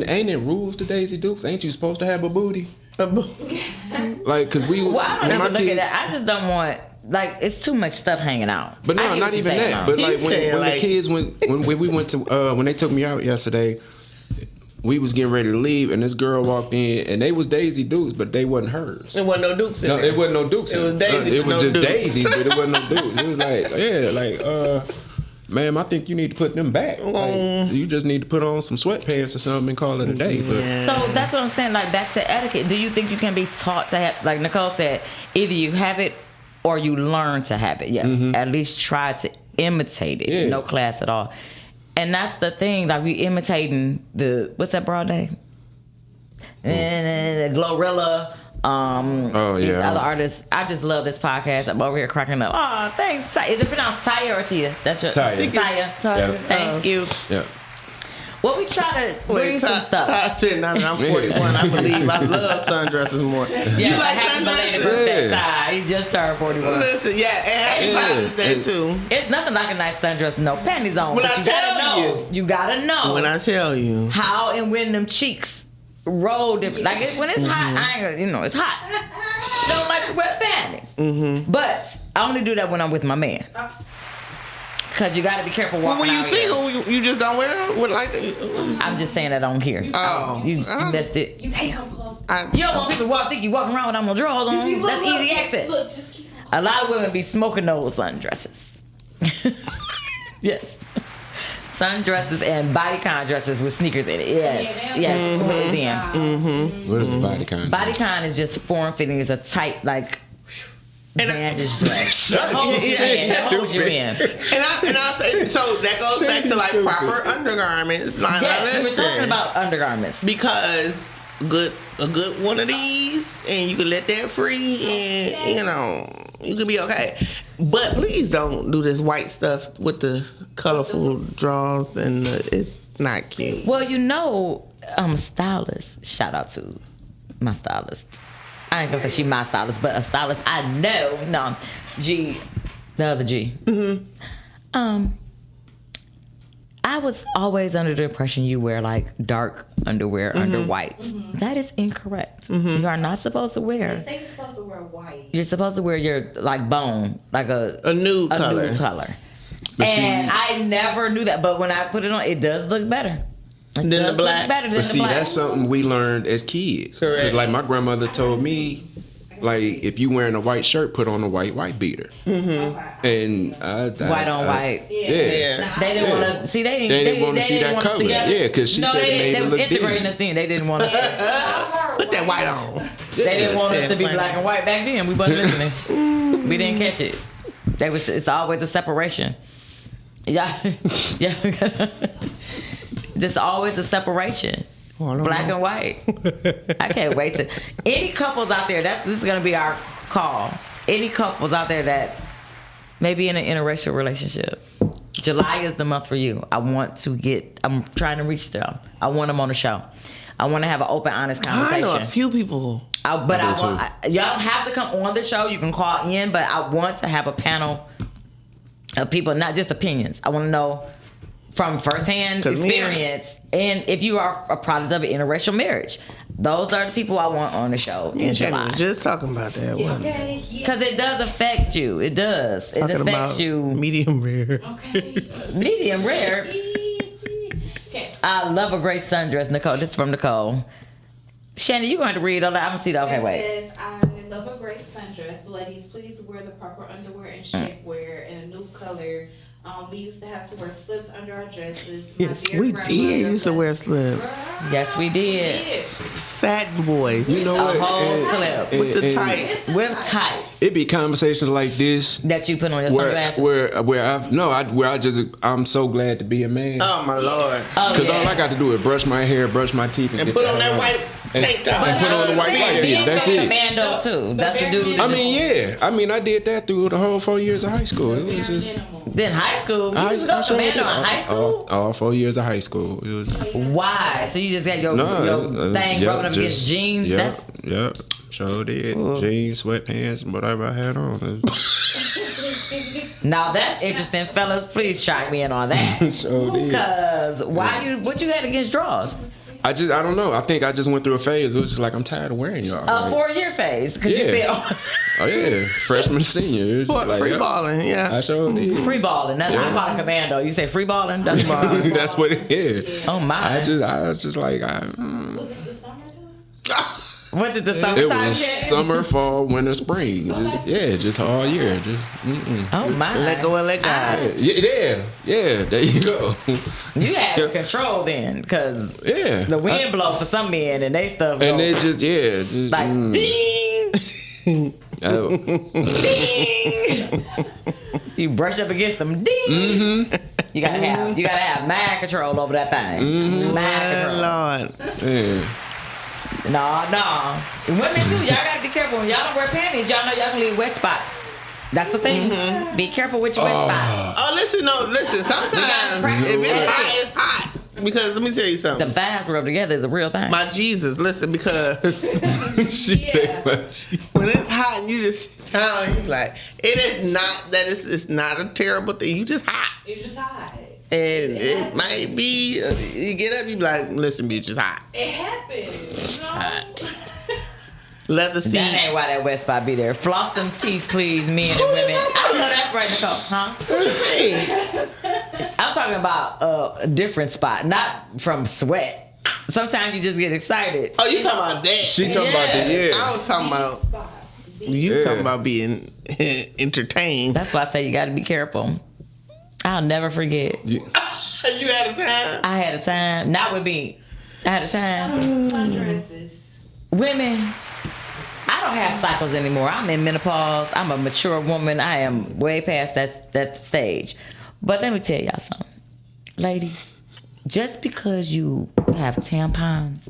ain't it rules to Daisy Dukes? Ain't you supposed to have a booty? Like, cause we. Well, I don't even look at that. I just don't want. Like, it's too much stuff hanging out. But no, not even that. But like when the kids when we went to when they took me out yesterday, we was getting ready to leave, and this girl walked in, and they was Daisy Dukes, but they wasn't hers. It wasn't no Dukes in there. It wasn't no Dukes. It was Daisy. It was no just Dukes. Daisy, but it wasn't no Dukes. It was like, ma'am, I think you need to put them back. Like, you just need to put on some sweatpants or something and call it a day. But. So that's what I'm saying. Like, back to etiquette. Do you think you can be taught to have? Like Nicole said, either you have it or you learn to have it. Yes, at least try to imitate it. No class at all. And that's the thing. Like, we imitating what's that broad name? Glorilla. These other artists. I just love this podcast. I'm over here cracking up. Oh, thanks. Is it pronounced Taya or Tia? That's your Taya. Taya. Thank you. Yeah. Well, we try to bring some stuff. Ty said, I'm 41. I believe I love sundresses more. Yeah, You like happy belated birthday, Ty. He just turned 41. Listen, and happy Father's Day too. It's nothing like a nice sundress, no panties on. When but I you tell gotta know. You gotta know. When I tell you how and when them cheeks roll different. Like when it's hot, I ain't it's hot. Don't like to wear panties. But I only do that when I'm with my man. Cause you gotta be careful walking. Well, when you out single, you just don't wear it like. I'm just saying that on here. Oh, you missed it. You damn close. You don't want people to think you walking around with no drawers on. That's easy access. Look, just keep a lot of women be smoking those sundresses. Yes. Sundresses and bodycon dresses with sneakers in it. Yes. What is a bodycon? Bodycon is just form fitting. It's a tight, like, bandage dress. Holds you in. And I say, so that goes back to like proper undergarments. Yes, we were talking about undergarments. Because a good one of these, and you can let that free, and you can be okay. But please don't do this white stuff with the colorful draws, and it's not cute. Well, I'm a stylist. Shout out to my stylist. I ain't gonna say she my stylist, but a stylist I know. No, G, the other G. I I was always under the impression you wear like dark underwear under white. That is incorrect. You are not supposed to wear. They say you're supposed to wear white. You're supposed to wear your like bone, like a nude color. Nude color. But see, And I never knew that, but when I put it on, it does look better. Than the black. Better than but see, the black. that's something we learned as kids. Correct. Because like my grandmother told me, like if you wearing a white shirt, put on a white beater. And white on white. Yeah. They didn't want to see. They didn't want to see that color. Yeah, because she said it made they it was look integrating dingy. us in. They didn't want us. Put that white on. They didn't want us to be white black and white back then. We wasn't listening. We didn't catch it. It's always a separation. Yeah. There's always a separation. Black and white. I can't wait to. Any couples out there, this is gonna be our call. Any couples out there that may be in an interracial relationship, July is the month for you. I'm trying to reach them. I want them on the show. I want to have an open, honest conversation. I know a few people. Y'all don't have to come on the show. You can call in, but I want to have a panel of people, not just opinions. I want to know from firsthand experience, and if you are a product of an interracial marriage. Those are the people I want on the show in July. Just talking about that one. Because it does affect you. It does. It Talking affects about you. Medium rare. Medium rare. I love a great sundress, Nicole. This is from Nicole. Shannon, you're going to read all that. I haven't seen that. Okay, wait. It says, I love a great sundress. Ladies, please wear the proper underwear and shapewear in a new color. We used to have to wear slips under our dresses. Yes, we did used to wear slips. Yes, we did. Satin boys. You know what? A whole slip. With the tights. With tights. It be conversations like this that you put on your sunglasses. I'm so glad to be a man. Oh my Lord. Because all I got to do is brush my hair, brush my teeth, and put on that white tank top. And put on the white beater. That's it. Commando too. That's the dude. I mean, yeah. I mean, I did that through the whole 4 years of high school. It was just. Then high school? You was a commando in high school? All 4 years of high school. It was. Why? So you just had your thing rubbing up against jeans? Yep. Sure did. Jeans, sweatpants, whatever I had on. Now that's interesting, fellas. Please chime me in on that. Sure did. Because what you had against drawers? I don't know. I think I just went through a phase. It was just like, I'm tired of wearing y'all. A 4-year phase. Because you said, oh yeah, freshman, senior. Free balling, yeah. I sure did. Free balling. That's what I call a commando. You say free balling? That's balling. That's what it is. Oh my. I was just like, Was it the summertime? Was it the summertime? It was summer, fall, winter, spring. Just all year. Oh my. Let go and let God. Yeah. There you go. You had control then, because the wind blow for some men and they stuff. And they just like ding. Ding. You brush up against them. Ding. You gotta have mind control over that thing. Mind control. Lord. No. Women too, y'all gotta be careful. When y'all don't wear panties, y'all know y'all can leave wet spots. That's the thing. Be careful with your wet spots. Oh, listen. Sometimes if it's hot, it's hot. Because let me tell you something. The vibes rub together is a real thing. My Jesus, listen, because when it's hot, you just sit down. You like it is not that it's not a terrible thing. You just hot. It's just hot. And it might be, you get up, you be like, listen, bitch, it's hot. It happens. You know? Hot. Leather seats. That ain't why that wet spot be there. Floss them teeth, please, men and women. I know that's right, Nicole. Huh? I'm talking about a different spot, not from sweat. Sometimes you just get excited. Oh, you talking about that? She talking about that, I was talking about, you talking about being entertained. That's why I say you got to be careful. I'll never forget. You had a time? I had a time. Not with me. I had a time. Sundresses. Women, I don't have cycles anymore. I'm in menopause. I'm a mature woman. I am way past that stage. But let me tell y'all something. Ladies, just because you have tampons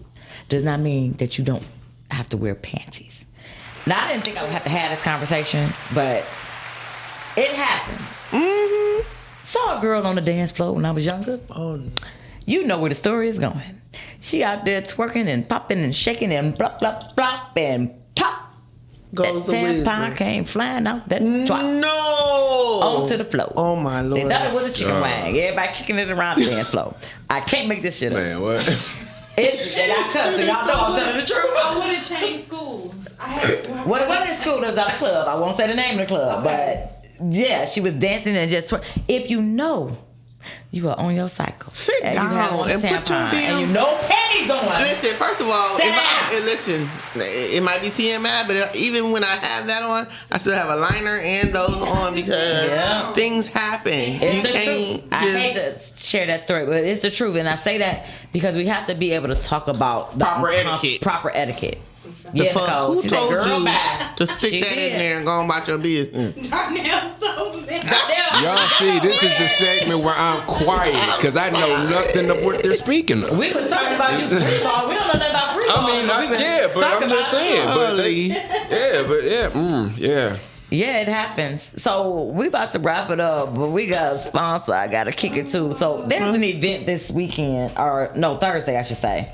does not mean that you don't have to wear panties. Now, I didn't think I would have to have this conversation, but it happens. Mm-hmm. Saw a girl on the dance floor when I was younger. Oh, no. You know where the story is going. She out there twerking and popping and shaking and blop, blop, blop, and pop. Goes that tampon came flying out that twat. No. onto the floor. Oh my Lord. They thought it was a chicken wing. Everybody kicking it around the dance floor. I can't make this shit up. Man, what? They got cussing. Y'all know I'm telling the truth. I would have changed schools. Well, it wasn't school. It was at a club. I won't say the name of the club, but yeah, she was dancing and just. If you know you are on your cycle, sit and down you have on and put your tampon, damn. and you know panties on. Listen, first of all, listen, it might be TMI, but even when I have that on, I still have a liner and those on because things happen. It's you the can't. Truth. I hate to share that story, but it's the truth, and I say that because we have to be able to talk about the proper etiquette. Nicole, who told said, you bye. to stick that in there and go on about your business? Darnell's so mad. Y'all see, this is the segment where I'm quiet because I know nothing of what they're speaking of. We was talking about you free ball. We don't know nothing about free ball. But I'm just saying. Yeah, it happens. So we about to wrap it up, but we got a sponsor. I got to kick it too. So there's an event this weekend, or no, Thursday, I should say.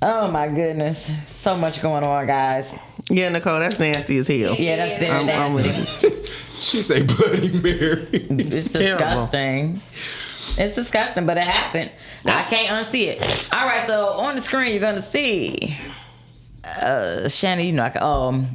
Oh my goodness, so much going on, guys. Yeah, Nicole, that's nasty as hell. Yeah, that's very nasty. She say Bloody Mary. It's disgusting. It's disgusting, but it happened. I can't unsee it. All right, so on the screen you're gonna see Shannon. You know,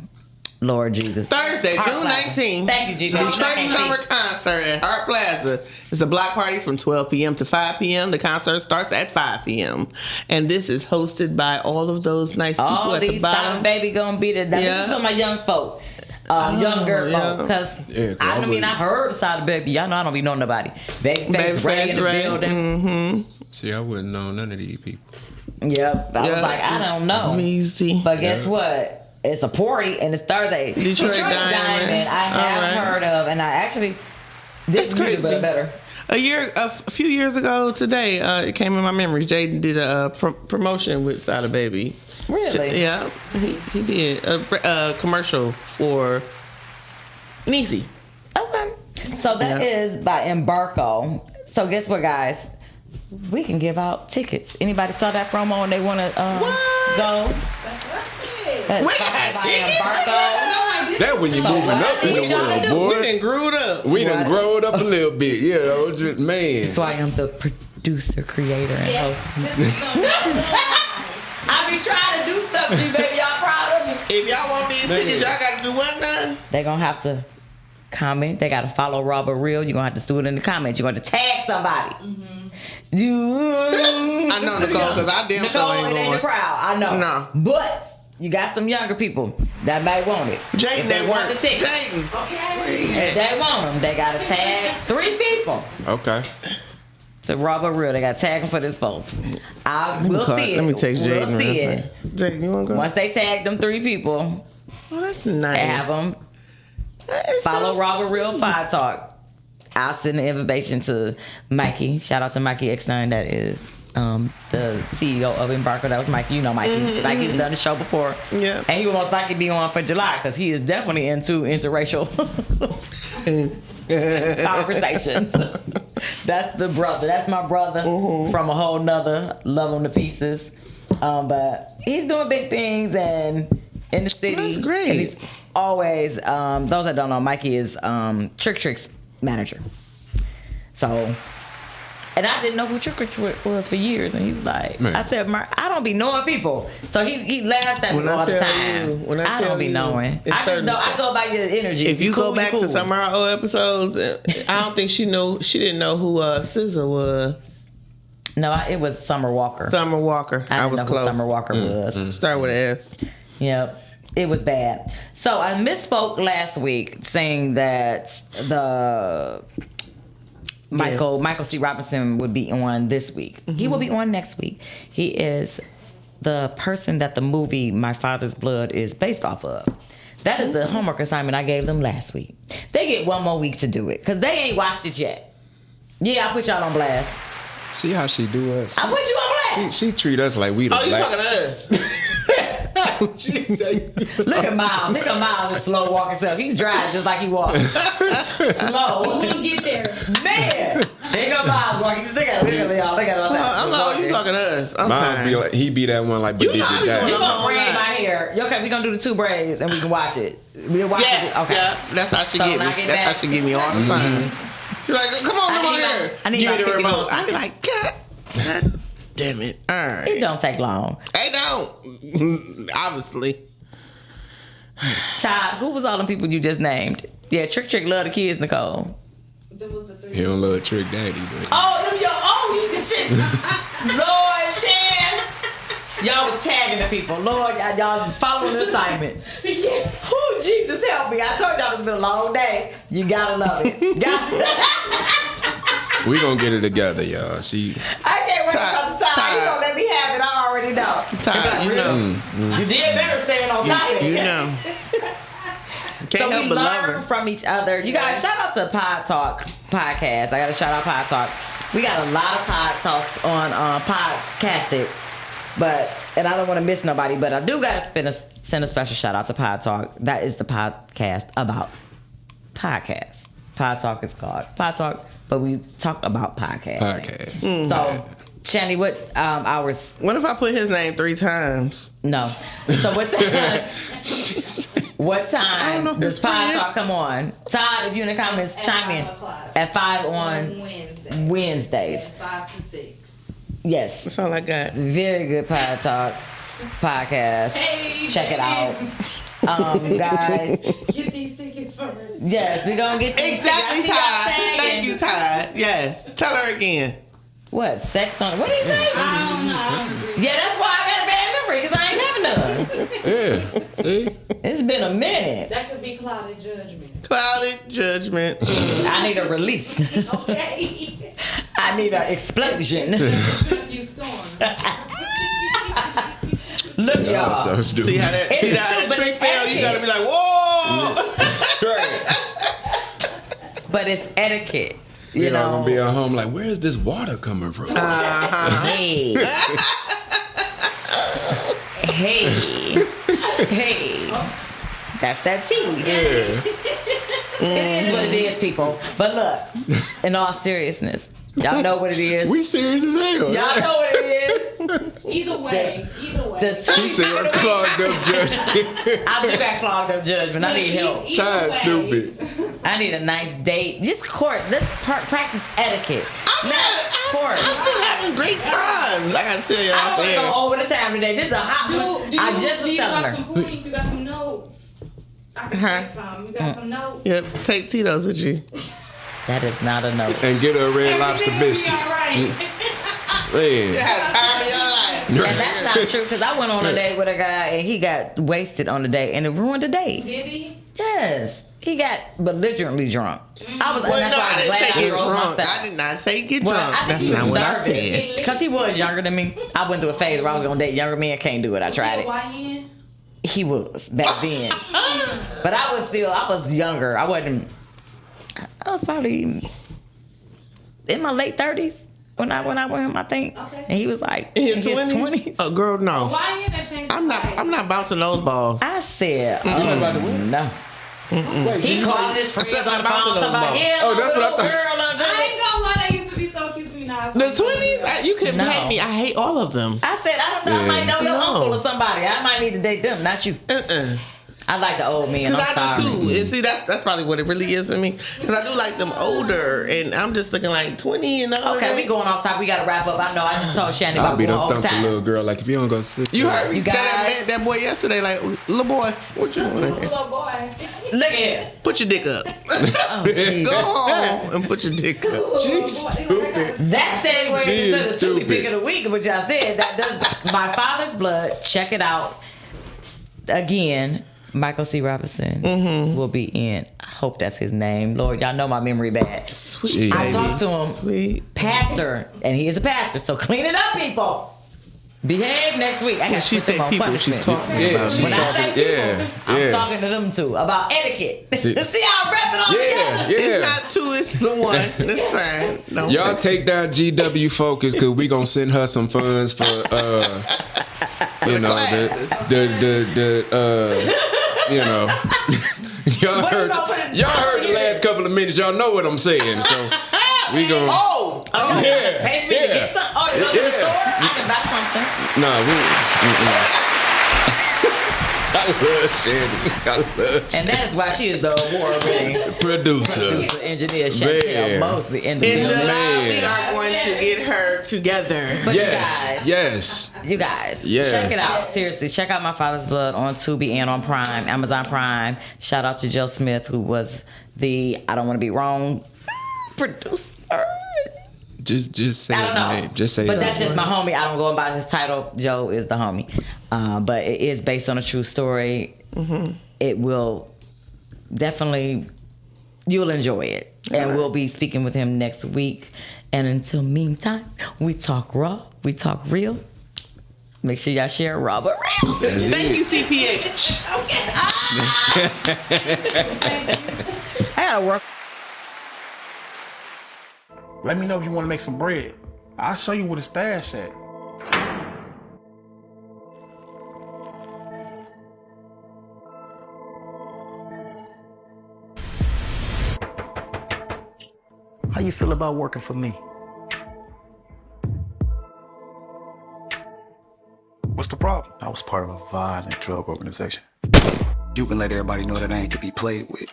Lord Jesus. Thursday, June 19th. Thank you, G. Detroit Summer Concert at Hart Plaza. It's a block party from 12 p.m. to 5 p.m. The concert starts at 5 p.m. And this is hosted by all of those nice people at the bottom. Silent Baby gonna be there. This is for my young folk. Younger folk. Because I heard Silent Baby. Y'all know I don't be knowing nobody. Babyface Ray in the building. Mm-hmm. See, I wouldn't know none of these people. Yep. I was like, I don't know. Easy. But guess what? It's a party and it's Thursday. Detroit Diamond. I have heard of, and I actually didn't read it, but better. A few years ago today, it came in my memory. Jaden did a promotion with Silent Baby. Really? Yeah, he did a commercial for Niecy. Okay. So that is by Embarco. So guess what, guys? We can give out tickets. Anybody saw that promo and they want to go? We got tickets. That when you're moving up in the world, boy. We done growed up. We done growed up a little bit, you know, just man. So I am the producer, creator, and host. I be trying to do stuff, G baby. Y'all proud of me. If y'all want these tickets, y'all got to do what now? They gonna have to comment. They got to follow RawbutReal. You're gonna have to do it in the comments. You're gonna tag somebody. I know Nicole because I damn sure ain't going. In the crowd. I know. No. But you got some younger people that may want it. Jaden, they want the ticket. Jaden. Okay. If they want them, they got to tag 3 people. Okay. To RawbutReal, they got to tag them for this post. We'll see it. Let me text Jaden. We'll see it. Jaden, you want to go? Once they tag them 3 people, that's nice. Have them follow RawbutReal Podtalk. I'll send the invitation to Mikey. Shout out to Mikey Eckstein. That is the CEO of Embarco. That was Mikey. You know Mikey. Mikey's done the show before. Yeah. And he will most likely be on for July because he is definitely into interracial conversations. That's the brother. That's my brother from a whole nother. Love him to pieces. But he's doing big things and in the city. That's great. And he's always, those that don't know, Mikey is Trick's manager. So, and I didn't know who Trick was for years, and he was like, I said, I don't be knowing people. So he laughs at me all the time. I don't be knowing. I just know, I go by your energy. If you go back to some of our old episodes, I don't think she didn't know who SZA was. No, it was Summer Walker. Summer Walker. I was close. Who Summer Walker was. Start with an S. Yep. It was bad. So I misspoke last week saying that the Michael C. Robinson would be on this week. He will be on next week. He is the person that the movie My Father's Blood is based off of. That is the homework assignment I gave them last week. They get 1 more week to do it because they ain't watched it yet. Yeah, I put y'all on blast. See how she do us? I put you on blast. She treat us like we the black. You talking to us? Look at Miles. Look at Miles is slow walking self. He's driving just like he walks. Slow. We'll get there. Man. They go Miles walking. They got y'all. They got I'm like, you talking to us? I'm Miles fine. be like, he be that one like, but did you die? You gonna braid my hair? Okay, we gonna do the 2 braids and we can watch it. We'll watch it. Okay. Yeah, that's how she So get when I me. get That's back- how she get me all the time. She's like, come on, come on here. I need Give me like the 50 remote. more I be like, God damn it. All right. It don't take long. It don't. Obviously. Todd, who was all them people you just named? Yeah, Trick love the kids, Nicole. He don't love Trick Daddy, but Oh, them you the shit. Lord, Shan. Y'all was tagging the people. Lord, y'all just following the assignment. Oh, Jesus, help me. I told y'all it's been a long day. You gotta love it. we gonna get it together, y'all. I can't wait to talk to Todd. You gonna let me have it. I already know. Todd, you know. You did better staying on top of it. You know. Can't help we but love learn her. from each other. You guys, shout out to Pod Talk podcast. I got to shout out Pod Talk. We got a lot of Pod Talks on PODCASTIC, and I don't want to miss nobody, but I do got to send a special shout out to Pod Talk. That is the podcast about podcasts. Pod Talk is called Pod Talk, but we talk about podcasts. So, Shandy, what hours? What if I put his name 3 times? No. So what time does Pod Talk come on? Todd, if you in the comments, chime in. At 5 on Wednesdays. 5 to 6. Yes. That's all I got. Very good Pod Talk podcast. Hey, check it out. Guys. Get these tickets for her. Yes, we gonna get these Exactly, tickets. Todd. Thank you, Todd. Yes. Tell her again. What? Sex on? What did he say? I don't know. Yeah, that's why I got a bad memory because I ain't having none. Yeah. See? It's been a minute. That could be clouded judgment. Clouded judgment. I need a release. Okay. I need an explosion. A few storms. Look, y'all. So stupid. See how that trick fell? You gotta be like, whoa. But it's etiquette. You You know, know. gonna be at home like, where's this water coming from? Hey. Hey. That's that tea. Yeah. It is what it is, people. But look, in all seriousness, y'all know what it is. We serious as hell. Y'all know what it is. Either way. The He said clogged up judgment. I do got clogged up judgment. I need help. Tired stupid. I need a nice date. Just court. Let's practice etiquette. I'm still having great times. I gotta tell you I out don't there. want to go over the time today. This is a hot one. I just was telling her. Some food? You got some notes? I can take some. You got some notes? Yep, take Tito's with you. That is not a note. And get her a red lobster biscuit. Man. Time of your life. And that's not true because I went on a date with a guy and he got wasted on the date and it ruined the date. Did he? Yes. He got belligerently drunk. I was, Well, and that's no, why I I was didn't glad say I get drove drunk. myself. I did not say get Well, drunk. I think That's he not was what I nervous. said. Because he was younger than me. I went through a phase where I was going to date younger men. Can't do it. I tried it. YN? He was back then. But I was younger. I was probably in my late 30s when I went out with him, I think. Okay. And he was like In his 20s? Oh, girl, no. YN that changed. I'm not bouncing those balls. I said, no. He called his friends on the phone talking about, yeah, Oh, that's what I thought. I ain't gonna lie, that used to be so cute to me now. The 20s, you can No. hate me. I hate all of them. I said, I don't know, I might know your No. uncle or somebody. I might need to date them, not you. I like the old men. Because I'm I do sorry. too. And see, that's probably what it really is for me. Because I do like them older, and I'm just looking like 20 and older. Okay, we going off top. We got to wrap up. I know. I just told Shannon I'll about be going done thumped a overtime. little girl. Like, if you don't go sit You down. heard me You say guys- that boy yesterday, like, little boy, what you doing? Little boy. Look at it. Put your dick up. Oh, geez. Go home and put your dick up. She's stupid. That segues She into is the Tubi stupid. pick of the week, which I said that does My Father's Blood. Check it out. Again, Michael C. Robinson will be in. I hope that's his name. Lord, y'all know my memory bad. Sweet. I baby. talked to him. Sweet. Pastor, and he is a pastor, so clean it up, people. Behave next week. I When got she said people, she's talking about When me. I say people, Yeah, I'm yeah. talking to them too about etiquette. See- See how I'm wrapping all Yeah, together? yeah. It's not two, it's the one. That's fine. Don't Y'all fix take down GW Focus because we gonna send her some funds for you know the you know Y'all heard the last couple of minutes. Y'all know what I'm saying. So we gonna. Oh, yeah. Pay for me to get some. Oh, you go to the store? I can buy something. Nah, I love Sandy. I love Sandy. And that is why she is the award-winning producer, engineer, Chantel Mosley. In July, we are going to get her together. But you guys, check it out. Seriously, check out My Father's Blood on Tubi and on Prime, Amazon Prime. Shout out to Joe Smith, who was the, I don't want to be wrong, producer. Just say his name. Just say his name. But that's just my homie. I don't go by his title. Joe is the homie. But it is based on a true story. Mm-hmm. It will definitely, you'll enjoy it. And we'll be speaking with him next week. And until meantime, we talk raw, we talk real. Make sure y'all share RawbutReal. Thank you, CPH. Okay. I gotta work. Let me know if you want to make some bread. I'll show you where the stash at. How you feel about working for me? What's the problem? I was part of a violent drug organization. You can let everybody know that I ain't to be played with.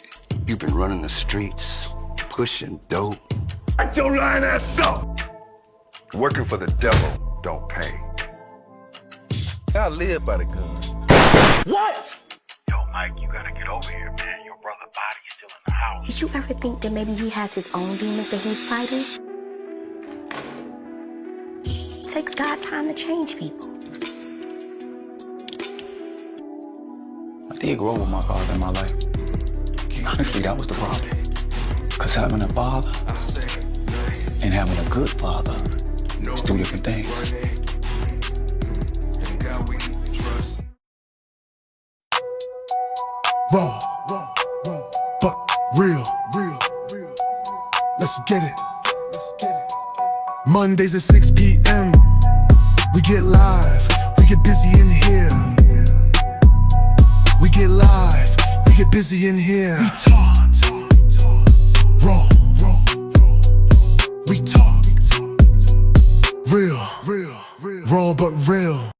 You've been running the streets, pushing dope. Get your lying ass up! Working for the devil don't pay. I live by the gun. What? Yo, Mike, you gotta get over here, man. Your brother's body's still in the house. Did you ever think that maybe he has his own demons that he's fighting? It takes God time to change people. I did grow with my father in my life. Honestly, that was the problem. Because having a father and having a good father is two different things. Raw, but real. Let's get it. Mondays at 6 p.m. We get live. We get busy in here. We get live. We get busy in here. We talk. Raw. We talk. Real. Raw but real.